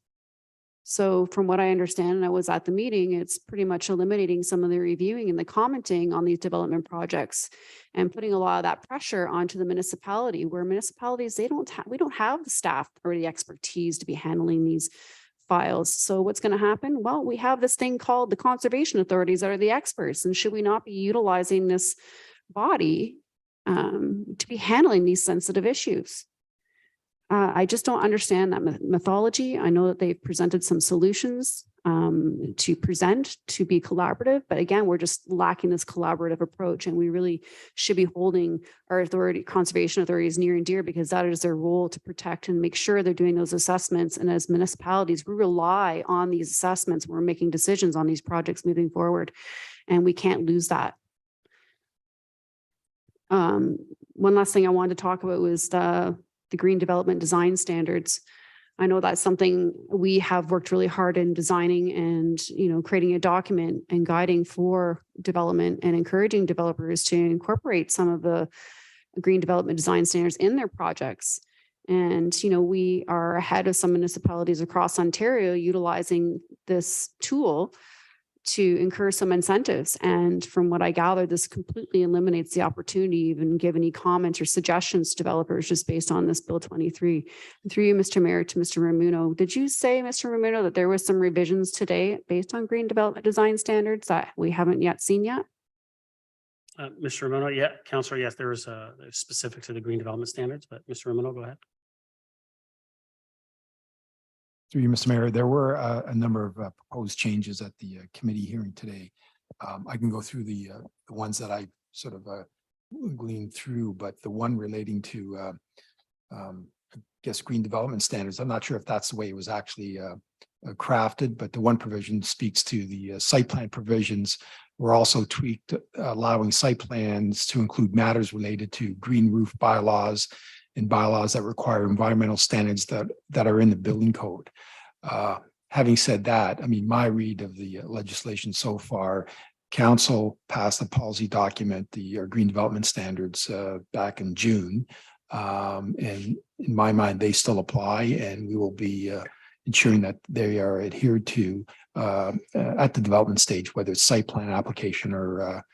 So from what I understand, and I was at the meeting, it's pretty much eliminating some of the reviewing and the commenting on these development projects and putting a lot of that pressure onto the municipality, where municipalities, we don't have the staff or the expertise to be handling these files. So what's going to happen? Well, we have this thing called the conservation authorities that are the experts. And should we not be utilizing this body to be handling these sensitive issues? I just don't understand that mythology. I know that they've presented some solutions to present, to be collaborative, but again, we're just lacking this collaborative approach, and we really should be holding our conservation authorities near and dear, because that is their role to protect and make sure they're doing those assessments. And as municipalities, we rely on these assessments when we're making decisions on these projects moving forward, and we can't lose that. One last thing I wanted to talk about was the green development design standards. I know that's something we have worked really hard in designing and, creating a document and guiding for development and encouraging developers to incorporate some of the green development design standards in their projects. And, we are ahead of some municipalities across Ontario utilizing this tool to incur some incentives. And from what I gather, this completely eliminates the opportunity to even give any comments or suggestions to developers just based on this Bill 23. And through you, Mr. Mayor, to Mr. Ramuno, did you say, Mr. Ramuno, that there was some revisions today based on green development design standards that we haven't yet seen yet? Mr. Ramuno, yeah, Councillor, yes, there is specific to the green development standards, but Mr. Ramuno, go ahead. Through you, Mr. Mayor, there were a number of proposed changes at the committee hearing today. I can go through the ones that I sort of gleaned through, but the one relating to, I guess, green development standards, I'm not sure if that's the way it was actually crafted, but the one provision speaks to the site plan provisions were also tweaked, allowing site plans to include matters related to green roof bylaws and bylaws that require environmental standards that are in the building code. Having said that, I mean, my read of the legislation so far, council passed a policy document, the green development standards back in June. And in my mind, they still apply, and we will be ensuring that they are adhered to at the development stage, whether it's site plan application or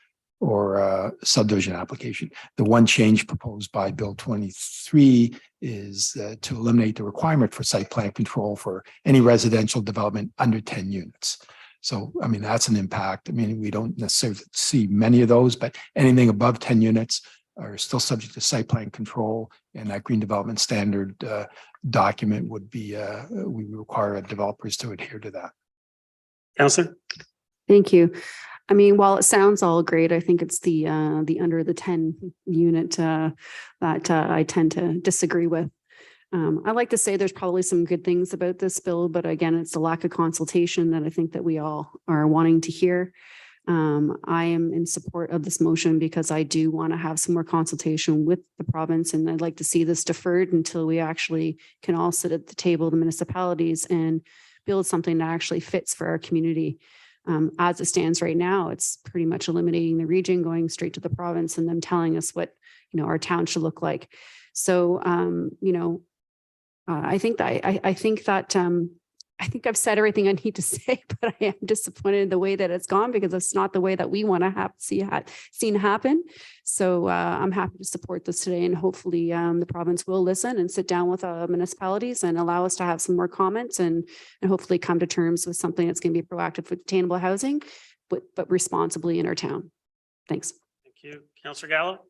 subdivision application. The one change proposed by Bill 23 is to eliminate the requirement for site plan control for any residential development under 10 units. So, I mean, that's an impact. I mean, we don't necessarily see many of those, but anything above 10 units are still subject to site plan control, and that green development standard document would be, we require developers to adhere to that. Counselor? Thank you. I mean, while it sounds all great, I think it's the under the 10 unit that I tend to disagree with. I like to say there's probably some good things about this bill, but again, it's the lack of consultation that I think that we all are wanting to hear. I am in support of this motion because I do want to have some more consultation with the province, and I'd like to see this deferred until we actually can all sit at the table, the municipalities, and build something that actually fits for our community. As it stands right now, it's pretty much eliminating the region, going straight to the province, and them telling us what, our town should look like. So, I think I've said everything I need to say, but I am disappointed in the way that it's gone because it's not the way that we want to seen happen. So I'm happy to support this today, and hopefully the province will listen and sit down with municipalities and allow us to have some more comments and hopefully come to terms with something that's going to be proactive for attainable housing, but responsibly in our town. Thanks. Thank you. Counselor Gallo?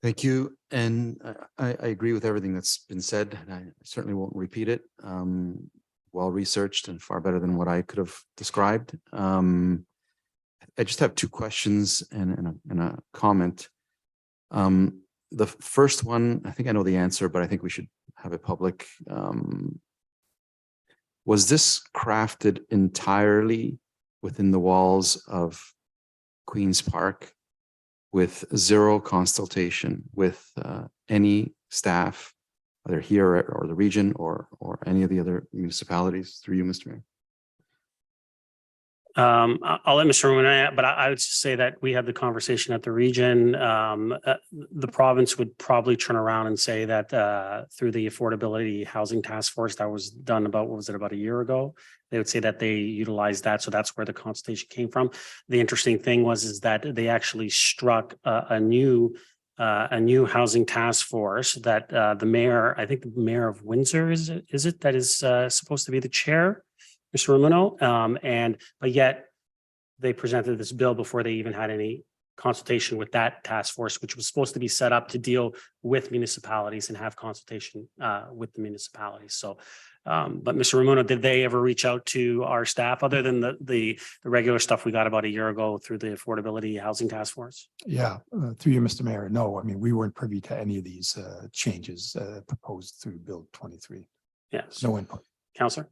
Thank you. And I agree with everything that's been said, and I certainly won't repeat it. Well researched and far better than what I could have described. I just have two questions and a comment. The first one, I think I know the answer, but I think we should have it public. Was this crafted entirely within the walls of Queen's Park, with zero consultation with any staff, either here or the region or any of the other municipalities, through you, Mr. Mayor? I'll let Mr. Rumina, but I would just say that we had the conversation at the region. The province would probably turn around and say that through the Affordability Housing Task Force that was done about, what was it, about a year ago? They would say that they utilized that. So that's where the consultation came from. The interesting thing is that they actually struck a new housing task force that the mayor, I think the mayor of Windsor, is it that is supposed to be the chair, Mr. Ramuno, but yet they presented this bill before they even had any consultation with that task force, which was supposed to be set up to deal with municipalities and have consultation with the municipalities. So, but Mr. Ramuno, did they ever reach out to our staff other than the regular stuff we got about a year ago through the Affordability Housing Task Force? Yeah, through you, Mr. Mayor. No, I mean, we weren't privy to any of these changes proposed through Bill 23. Yes. No input. Counselor?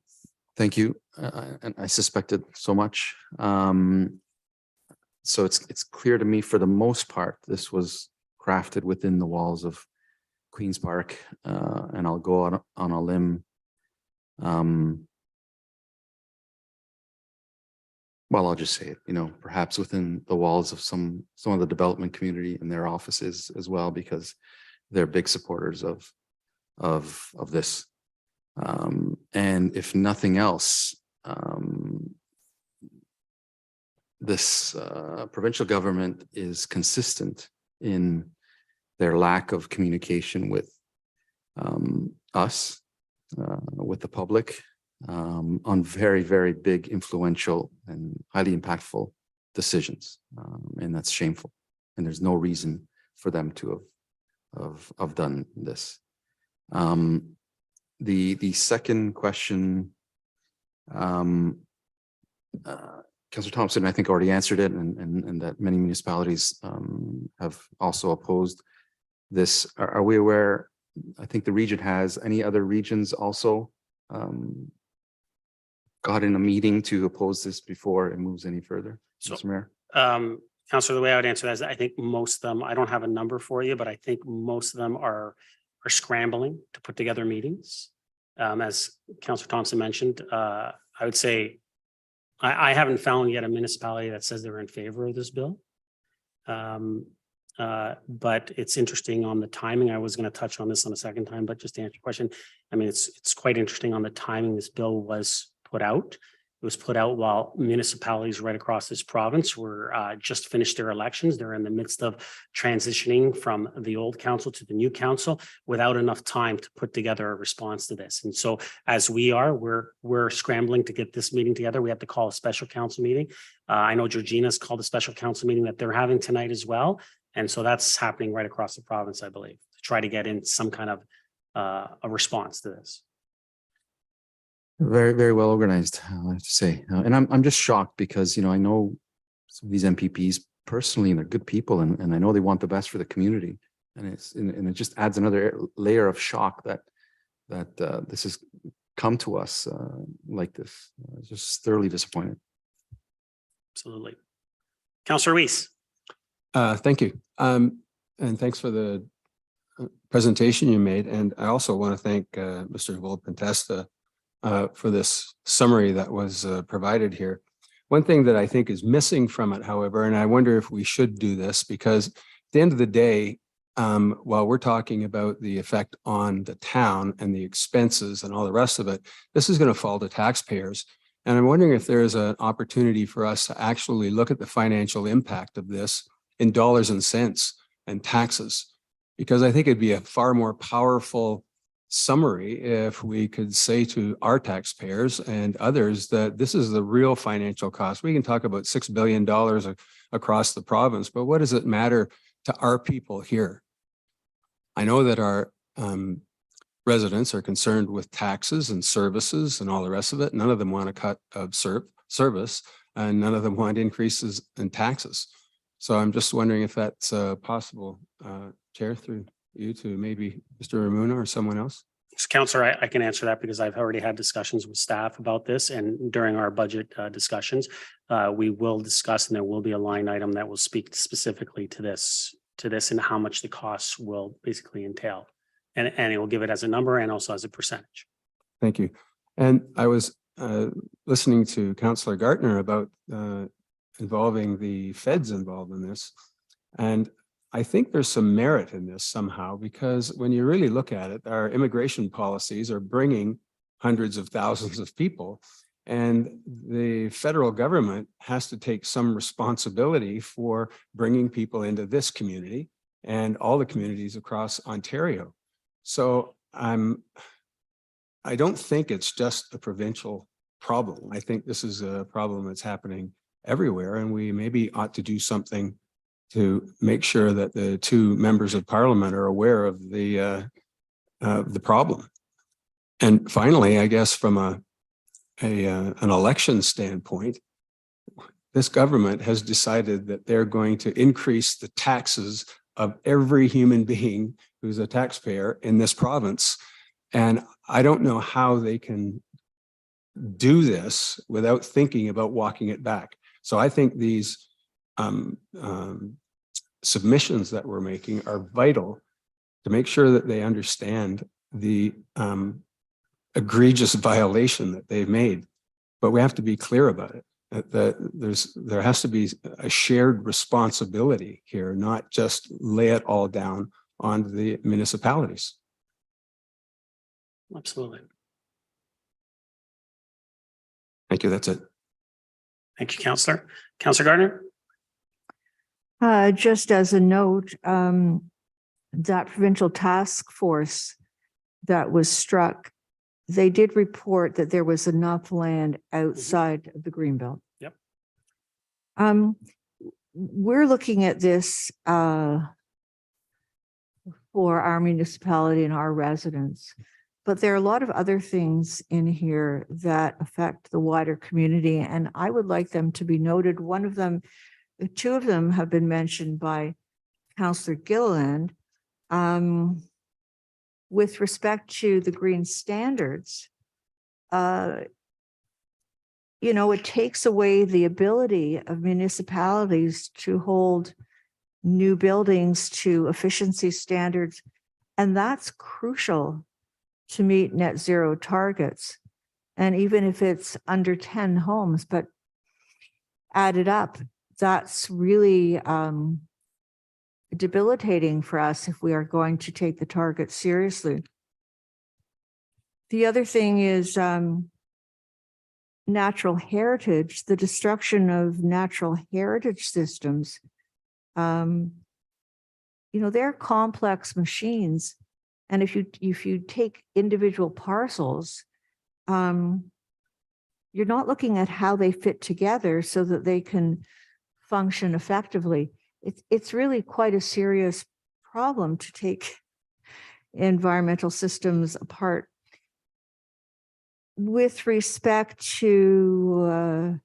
Thank you. And I suspected so much. So it's clear to me, for the most part, this was crafted within the walls of Queen's Park, and I'll go on a limb. Well, I'll just say it, perhaps within the walls of some of the development community and their offices as well, because they're big supporters of this. And if nothing else, this provincial government is consistent in their lack of communication with us, with the public, on very, very big, influential and highly impactful decisions. And that's shameful. And there's no reason for them to have done this. The second question, Councillor Thompson, I think already answered it, and that many municipalities have also opposed this. Are we aware? I think the region has. Any other regions also got in a meeting to oppose this before it moves any further? So, Mr. Mayor? Councillor, the way I would answer that is I think most of them, I don't have a number for you, but I think most of them are scrambling to put together meetings. As Councillor Thompson mentioned, I would say I haven't found yet a municipality that says they're in favor of this bill. But it's interesting on the timing. I was going to touch on this on a second time, but just to answer your question, I mean, it's quite interesting on the timing this bill was put out. It was put out while municipalities right across this province were just finished their elections. They're in the midst of transitioning from the old council to the new council without enough time to put together a response to this. And so as we're scrambling to get this meeting together. We have to call a special council meeting. I know Georgina's called a special council meeting that they're having tonight as well. And so that's happening right across the province, I believe, to try to get in some kind of a response to this. Very, very well organized, I have to say. And I'm just shocked because, I know some of these MPPs personally, and they're good people, and I know they want the best for the community. And it just adds another layer of shock that this has come to us like this. Just thoroughly disappointed. Absolutely. Councillor Weiss. Thank you. And thanks for the presentation you made. And I also want to thank Mr. Volpentesta for this summary that was provided here. One thing that I think is missing from it, however, and I wonder if we should do this, because at the end of the day, while we're talking about the effect on the town and the expenses and all the rest of it, this is going to fall to taxpayers. And I'm wondering if there is an opportunity for us to actually look at the financial impact of this in dollars and cents and taxes, because I think it'd be a far more powerful summary if we could say to our taxpayers and others that this is the real financial cost. We can talk about $6 billion across the province, but what does it matter to our people here? I know that our residents are concerned with taxes and services and all the rest of it. None of them want a cut of service, and none of them want increases in taxes. So I'm just wondering if that's possible, Chair, through you to maybe Mr. Ramuna or someone else. So, Councillor, I can answer that because I've already had discussions with staff about this, and during our budget discussions, we will discuss, and there will be a line item that will speak specifically to this and how much the costs will basically entail, and it will give it as a number and also as a percentage. Thank you. And I was listening to Councillor Gartner about involving the feds involved in this, and I think there's some merit in this somehow, because when you really look at it, our immigration policies are bringing hundreds of thousands of people, and the federal government has to take some responsibility for bringing people into this community and all the communities across Ontario. So I don't think it's just a provincial problem. I think this is a problem that's happening everywhere, and we maybe ought to do something to make sure that the two members of parliament are aware of the problem. And finally, I guess from an election standpoint, this government has decided that they're going to increase the taxes of every human being who's a taxpayer in this province. And I don't know how they can do this without thinking about walking it back. So I think these submissions that we're making are vital to make sure that they understand the egregious violation that they've made. But we have to be clear about it, that there has to be a shared responsibility here, not just lay it all down on the municipalities. Absolutely. Thank you. That's it. Thank you, Councillor. Councillor Gardner. Just as a note, that provincial task force that was struck, they did report that there was enough land outside of the Greenbelt. Yep. We're looking at this for our municipality and our residents, but there are a lot of other things in here that affect the wider community, and I would like them to be noted. One of them, two of them have been mentioned by Councillor Gilliland. With respect to the green standards, it takes away the ability of municipalities to hold new buildings to efficiency standards, and that's crucial to meet net zero targets. And even if it's under 10 homes, but added up, that's really debilitating for us if we are going to take the target seriously. The other thing is natural heritage, the destruction of natural heritage systems, they're complex machines. And if you take individual parcels, you're not looking at how they fit together so that they can function effectively. It's really quite a serious problem to take environmental systems apart. With respect to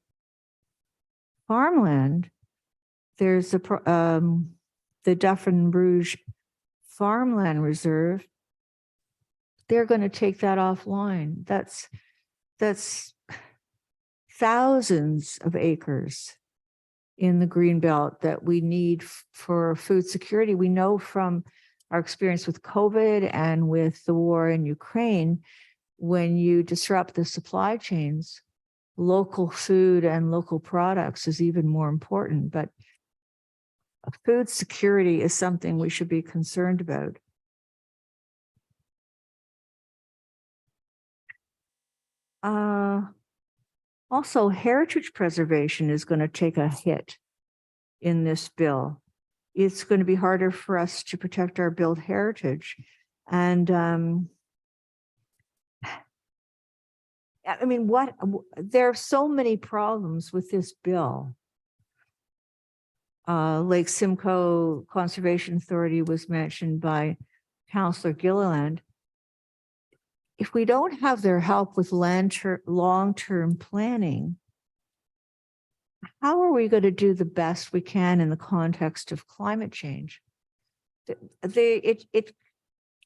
farmland, there's the Dufferin Bruges Farmland Reserve. They're going to take that offline. That's thousands of acres in the green belt that we need for food security. We know from our experience with COVID and with the war in Ukraine, when you disrupt the supply chains, local food and local products is even more important. But food security is something we should be concerned about. Also, heritage preservation is going to take a hit in this bill. It's going to be harder for us to protect our built heritage. And there are so many problems with this bill. Lake Simcoe Conservation Authority was mentioned by Councillor Gilliland. If we don't have their help with long-term planning, how are we going to do the best we can in the context of climate change?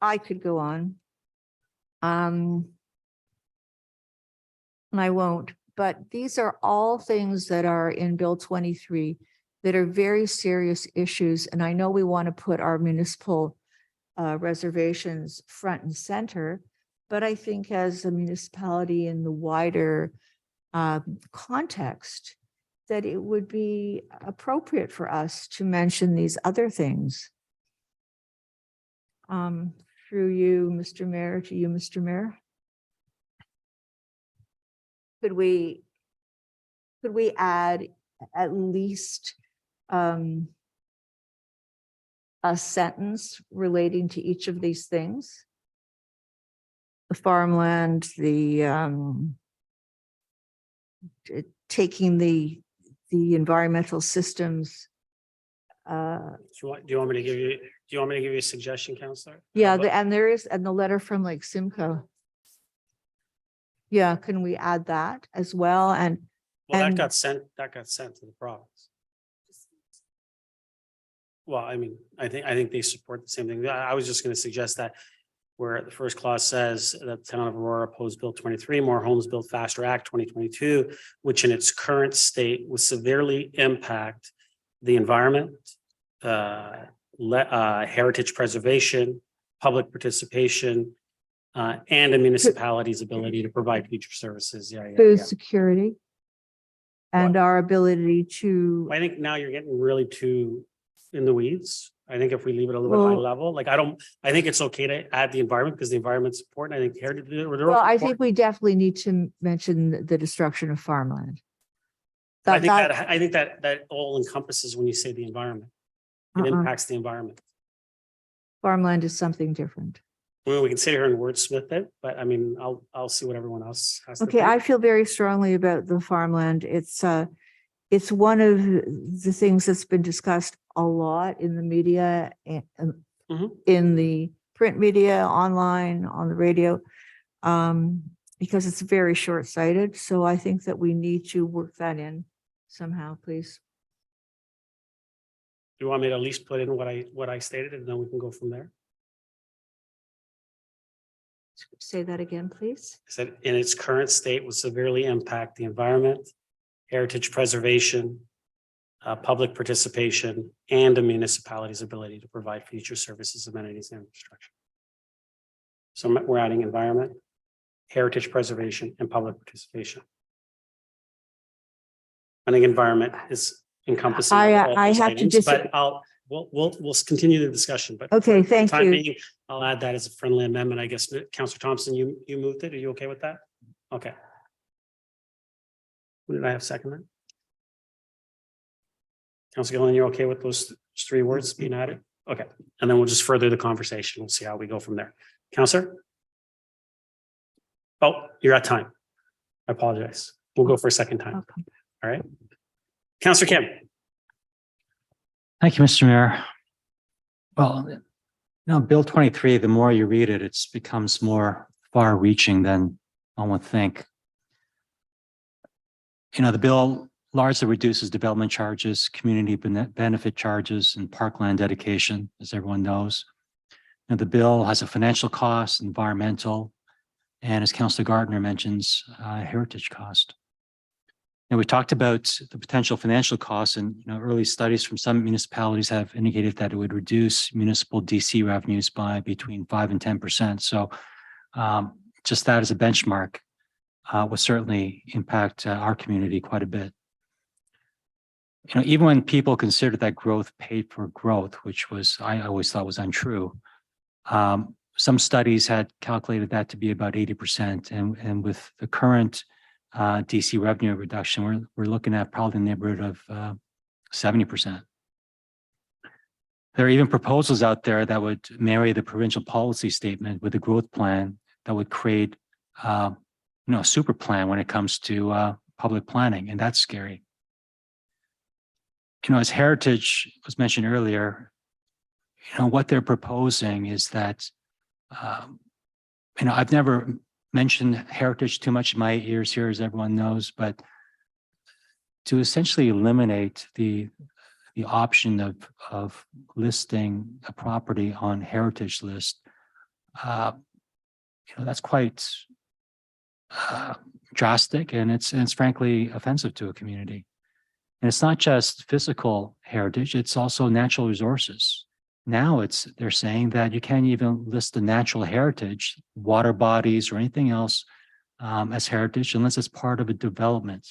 I could go on. And I won't, but these are all things that are in Bill 23 that are very serious issues. And I know we want to put our municipal reservations front and center, but I think as a municipality in the wider context, that it would be appropriate for us to mention these other things. Through you, Mr. Mayor, to you, Mr. Mayor. Could we add at least a sentence relating to each of these things? The farmland, the taking the environmental systems. Do you want me to give you a suggestion, Councillor? Yeah, and the letter from Lake Simcoe. Yeah, can we add that as well? And That got sent to the province. Well, I mean, I think they support the same thing. I was just going to suggest that where the first clause says that the town of Aurora opposed Bill 23, More Homes Built Faster Act 2022, which in its current state will severely impact the environment, heritage preservation, public participation, and a municipality's ability to provide future services. Food security and our ability to. I think now you're getting really too in the weeds. I think if we leave it a little bit high level, I think it's okay to add the environment because the environment's important. I think heritage. Well, I think we definitely need to mention the destruction of farmland. I think that all encompasses when you say the environment. It impacts the environment. Farmland is something different. Well, we can sit here and wordsmith it, but I mean, I'll see what everyone else has to Okay, think. I feel very strongly about the farmland. It's one of the things that's been discussed a lot in the media and in the print media, online, on the radio, because it's very short-sighted. So I think that we need to work that in somehow, please. Do you want me to at least put in what I stated and then we can go from there? Say that again, please. I said in its current state will severely impact the environment, heritage preservation, public participation, and a municipality's ability to provide future services, amenities, and infrastructure. So we're adding environment, heritage preservation, and public participation. I think environment is encompassing. all I those have to items, but we'll continue the discussion, but Okay, for the thank time you. being, I'll add that as a friendly amendment. I guess, Councillor Thompson, you moved it. Are you okay with that? Okay. Who did I have second that? Councilor Gillen, you're okay with those three words being added? Okay, and then we'll just further the conversation. We'll see how we go from there. Councilor? Oh, you're at time. I apologize. We'll go for a second time. I'll come back. All right. Councilor Kim? Thank you, Mr. Mayor. Well, Bill 23, the more you read it, it becomes more far reaching than one would think. The bill largely reduces development charges, community benefit charges, and parkland dedication, as everyone knows. The bill has a financial cost, environmental, and as Councillor Gardner mentions, heritage cost. And we talked about the potential financial costs, and early studies from some municipalities have indicated that it would reduce municipal DC revenues by between 5 and 10%. So just that as a benchmark would certainly impact our community quite a bit. Even when people consider that growth paid for growth, which was I always thought was untrue, some studies had calculated that to be about 80%, and with the current DC revenue reduction, we're looking at probably in the neighborhood of 70%. There are even proposals out there that would marry the provincial policy statement with a growth plan that would create a super plan when it comes to public planning, and that's scary. As heritage was mentioned earlier, what they're proposing is that I've never mentioned heritage too much in my ears here, as everyone knows, but to essentially eliminate the option of listing a property on heritage list, that's quite drastic, and it's frankly offensive to a community. And it's not just physical heritage; it's also natural resources. Now they're saying that you can't even list the natural heritage, water bodies or anything else as heritage unless it's part of a development.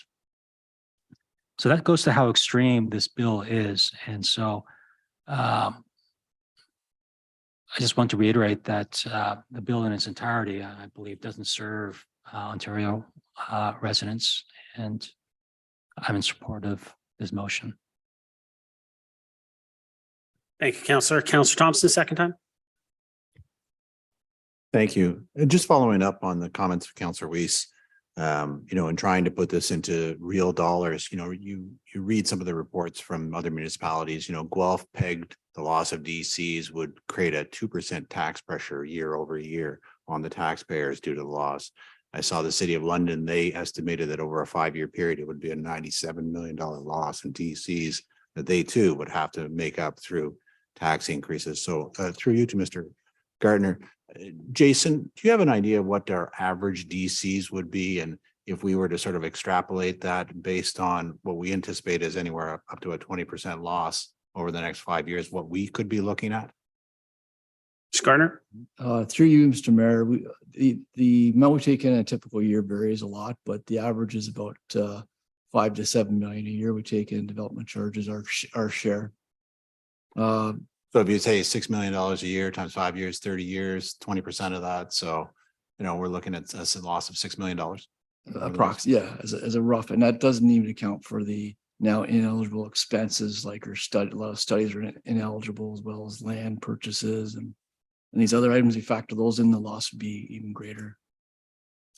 So that goes to how extreme this bill is. And so I just want to reiterate that the bill in its entirety, I believe, doesn't serve Ontario residents, and I'm in support of this motion. Thank you, Councillor. Councillor Thompson, second time. Thank you. And just following up on the comments of Councillor Weiss, and trying to put this into real dollars, you read some of the reports from other municipalities, Guelph pegged the loss of DCs would create a 2% tax pressure year over year on the taxpayers due to the loss. I saw the City of London, they estimated that over a 5-year period, it would be a $97 million loss in DCs that they too would have to make up through tax increases. So through you to Mr. Gardner, Jason, do you have an idea of what our average DCs would be? And if we were to sort of extrapolate that based on what we anticipate is anywhere up to a 20% loss over the next 5 years, what we could be looking at? Mr. Gardner? Through you, Mr. Mayor, the amount we take in a typical year varies a lot, but the average is about 5 to 7 million a year we take in development charges, our share. So if you say $6 million a year times 5 years, 30 years, 20% of that. So, we're looking at a loss of $6 million. Approximately, yeah, as a rough, and that doesn't even account for the now ineligible expenses like a lot of studies are ineligible, as well as land purchases and these other items. You factor those in, the loss would be even greater.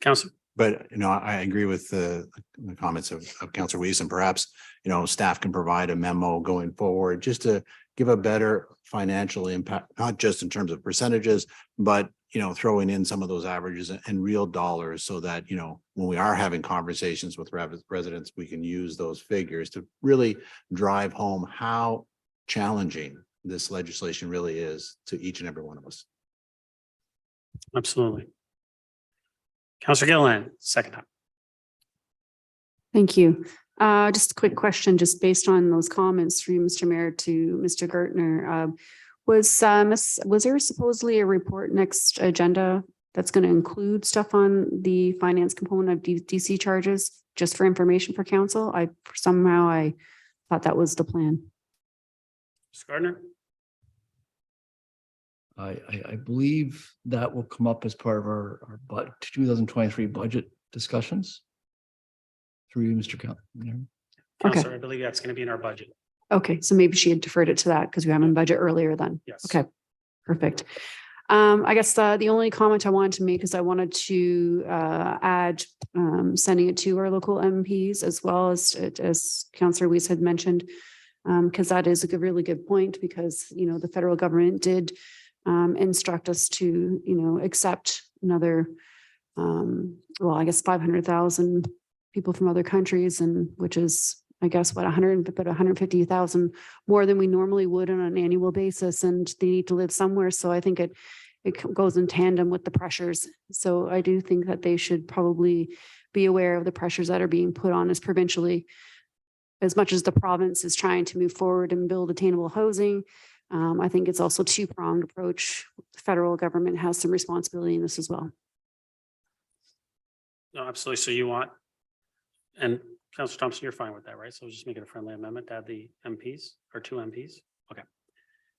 Councillor? But, I agree with the comments of Councillor Weiss, and perhaps, staff can provide a memo going forward just to give a better financial impact, not just in terms of percentages, but, throwing in some of those averages and real dollars so that, when we are having conversations with residents, we can use those figures to really drive home how challenging this legislation really is to each and every one of us. Absolutely. Councillor Gilliland, second time. Thank you. Just a quick question, just based on those comments from Mr. Mayor to Mr. Gertner. Was there supposedly a report next agenda that's going to include stuff on the finance component of DC charges, just for information for council? I thought that was the plan. Mr. Gardner? I believe that will come up as part of our 2023 budget discussions. through you, Mr. Cal. Okay. Counselor, I believe that's going to be in our budget. Okay, so maybe she had deferred it to that because we haven't budget earlier then. Yes. Okay, perfect. I guess the only comment I wanted to make is I wanted to add sending it to our local MPs as well as Councillor Weiss had mentioned, because that is a good, really good point, because the federal government did instruct us to accept another well, I guess 500,000 people from other countries, and which is, I guess, what, 150,000 more than we normally would on an annual basis, and they need to live somewhere. So I think it goes in tandem with the pressures. So I do think that they should probably be aware of the pressures that are being put on us provincially, as much as the province is trying to move forward and build attainable housing. I think it's also a two-pronged approach. The federal government has some responsibility in this as well. No, absolutely. So you want, and Councillor Thompson, you're fine with that, right? So we'll just make it a friendly amendment to add the MPs or 2 MPs. Okay.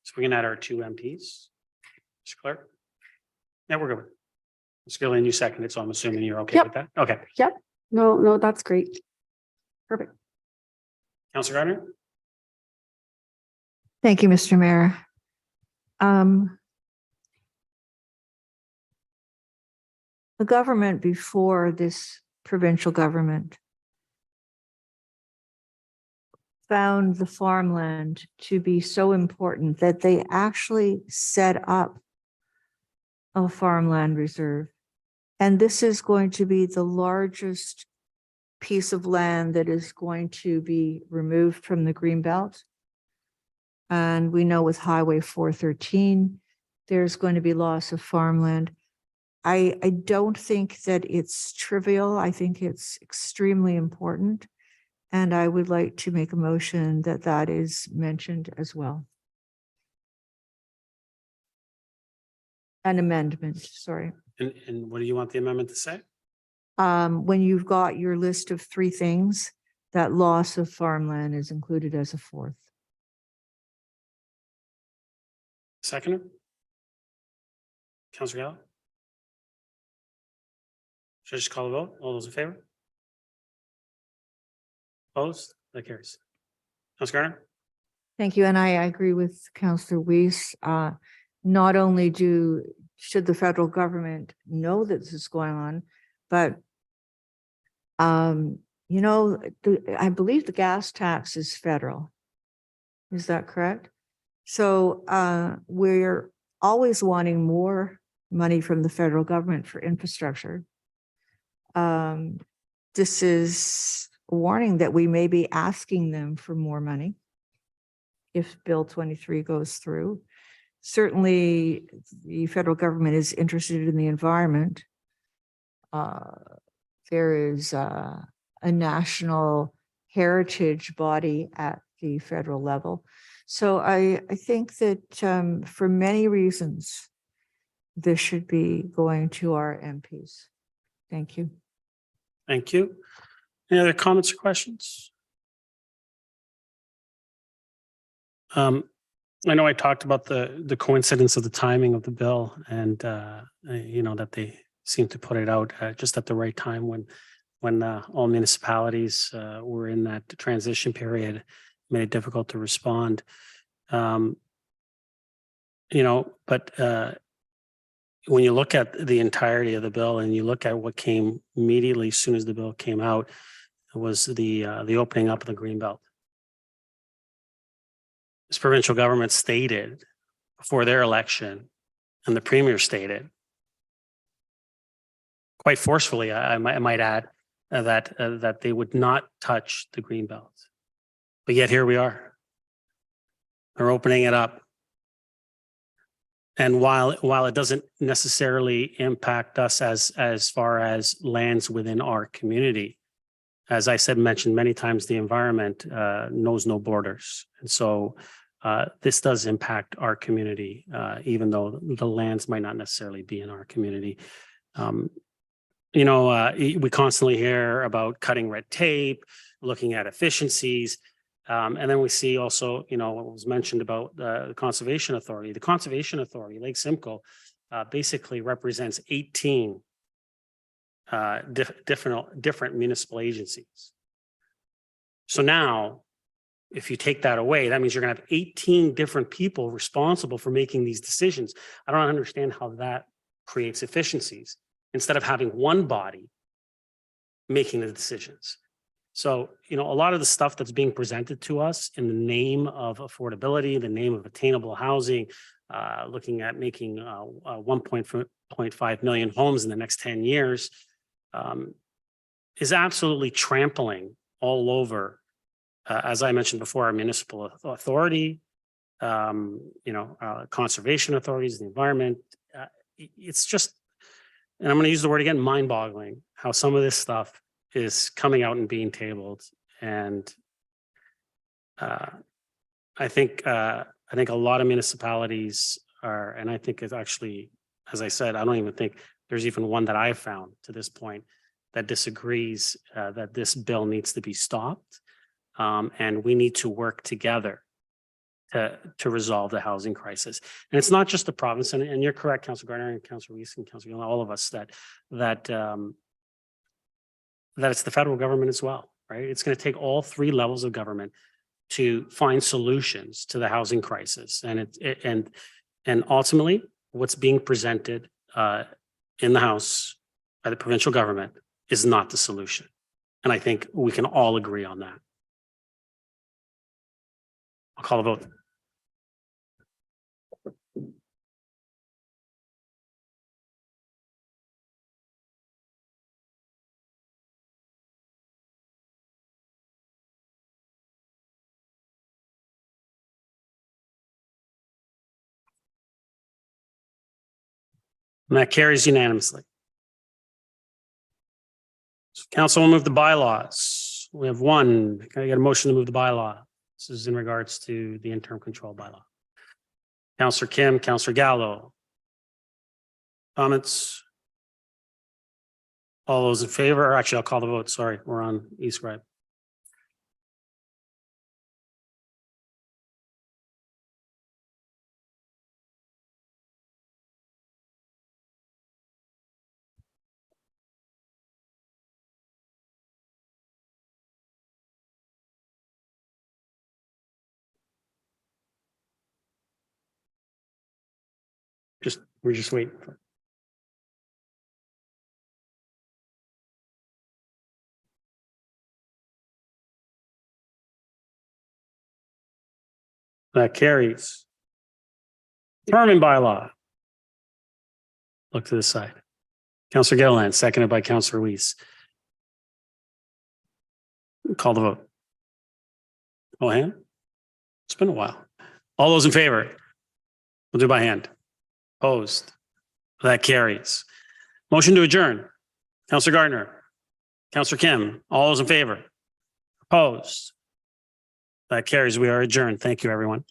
So we can add our 2 MPs. Mr. Clerk? Yeah, we're good. Ms. Gillian, you seconded, so I'm assuming you're okay Yep. with that? Okay. No, that's great. Perfect. Councillor Gardner? Thank you, Mr. Mayor. The government before this provincial government found the farmland to be so important that they actually set up a farmland reserve. And this is going to be the largest piece of land that is going to be removed from the Greenbelt. And we know with Highway 413, there's going to be loss of farmland. I don't think that it's trivial. I think it's extremely important. And I would like to make a motion that that is mentioned as well. An amendment, sorry. And what do you want the amendment to say? When you've got your list of 3 things, that loss of farmland is included as a 4th. Seconder? Councillor Gallo? Should I just call a vote? All those in favor? Opposed? That carries. Councillor Gardner? Thank you. And I agree with Councillor Weiss. Not only should the federal government know that this is going on, but I believe the gas tax is federal. Is that correct? So we're always wanting more money from the federal government for infrastructure. This is a warning that we may be asking them for more money if Bill 23 goes through. Certainly, the federal government is interested in the environment. There is a national heritage body at the federal level. So I think that for many reasons, this should be going to our MPs. Thank you. Thank you. Any other comments or questions? I know I talked about the coincidence of the timing of the bill, and that they seem to put it out just at the right time when all municipalities were in that transition period, made it difficult to respond. But when you look at the entirety of the bill and you look at what came immediately as soon as the bill came out, it was the opening up of the Greenbelt. This provincial government stated before their election, and the premier stated quite forcefully, I might add, that they would not touch the Greenbelt. But yet here we are. They're opening it up. And while it doesn't necessarily impact us as far as lands within our community, as I mentioned many times, the environment knows no borders. And so this does impact our community, even though the lands might not necessarily be in our community. We constantly hear about cutting red tape, looking at efficiencies. And then we see also, what was mentioned about the Conservation Authority. The Conservation Authority, Lake Simcoe, basically represents 18 different municipal agencies. So now, if you take that away, that means you're gonna have 18 different people responsible for making these decisions. I don't understand how that creates efficiencies instead of having one body making the decisions. So, a lot of the stuff that's being presented to us in the name of affordability, the name of attainable housing, looking at making 1.5 million homes in the next 10 years, is absolutely trampling all over, as I mentioned before, our municipal authority, conservation authorities, the environment. It's just, and I'm going to use the word again, mind-boggling how some of this stuff is coming out and being tabled. And I think a lot of municipalities are, and I think it's actually, as I said, I don't even think there's even one that I've found to this point that disagrees that this bill needs to be stopped. And we need to work together to resolve the housing crisis. And it's not just the province, and you're correct, Councilor Gardner and Councilor Weiss and Councilor Gillen, all of us, that it's the federal government as well, right? It's going to take all three levels of government to find solutions to the housing crisis. And ultimately, what's being presented in the House by the provincial government is not the solution. And I think we can all agree on that. I'll call a vote. And that carries unanimously. So council will move the bylaws. We have one. Can I get a motion to move the bylaw? This is in regards to the interim control bylaw. Councilor Kim, Councilor Gallo. Comments? All those in favor, or actually I'll call the vote. Sorry, we're on East Red. We're just waiting. That carries. Determined bylaw. Look to the side. Councilor Gilliland, seconded by Councilor Weiss. Call the vote. Oh, hand? It's been a while. All those in favor? We'll do by hand. Opposed? That carries. Motion to adjourn. Councilor Gardner. Councilor Kim. All those in favor? Opposed? That carries. We are adjourned. Thank you, everyone.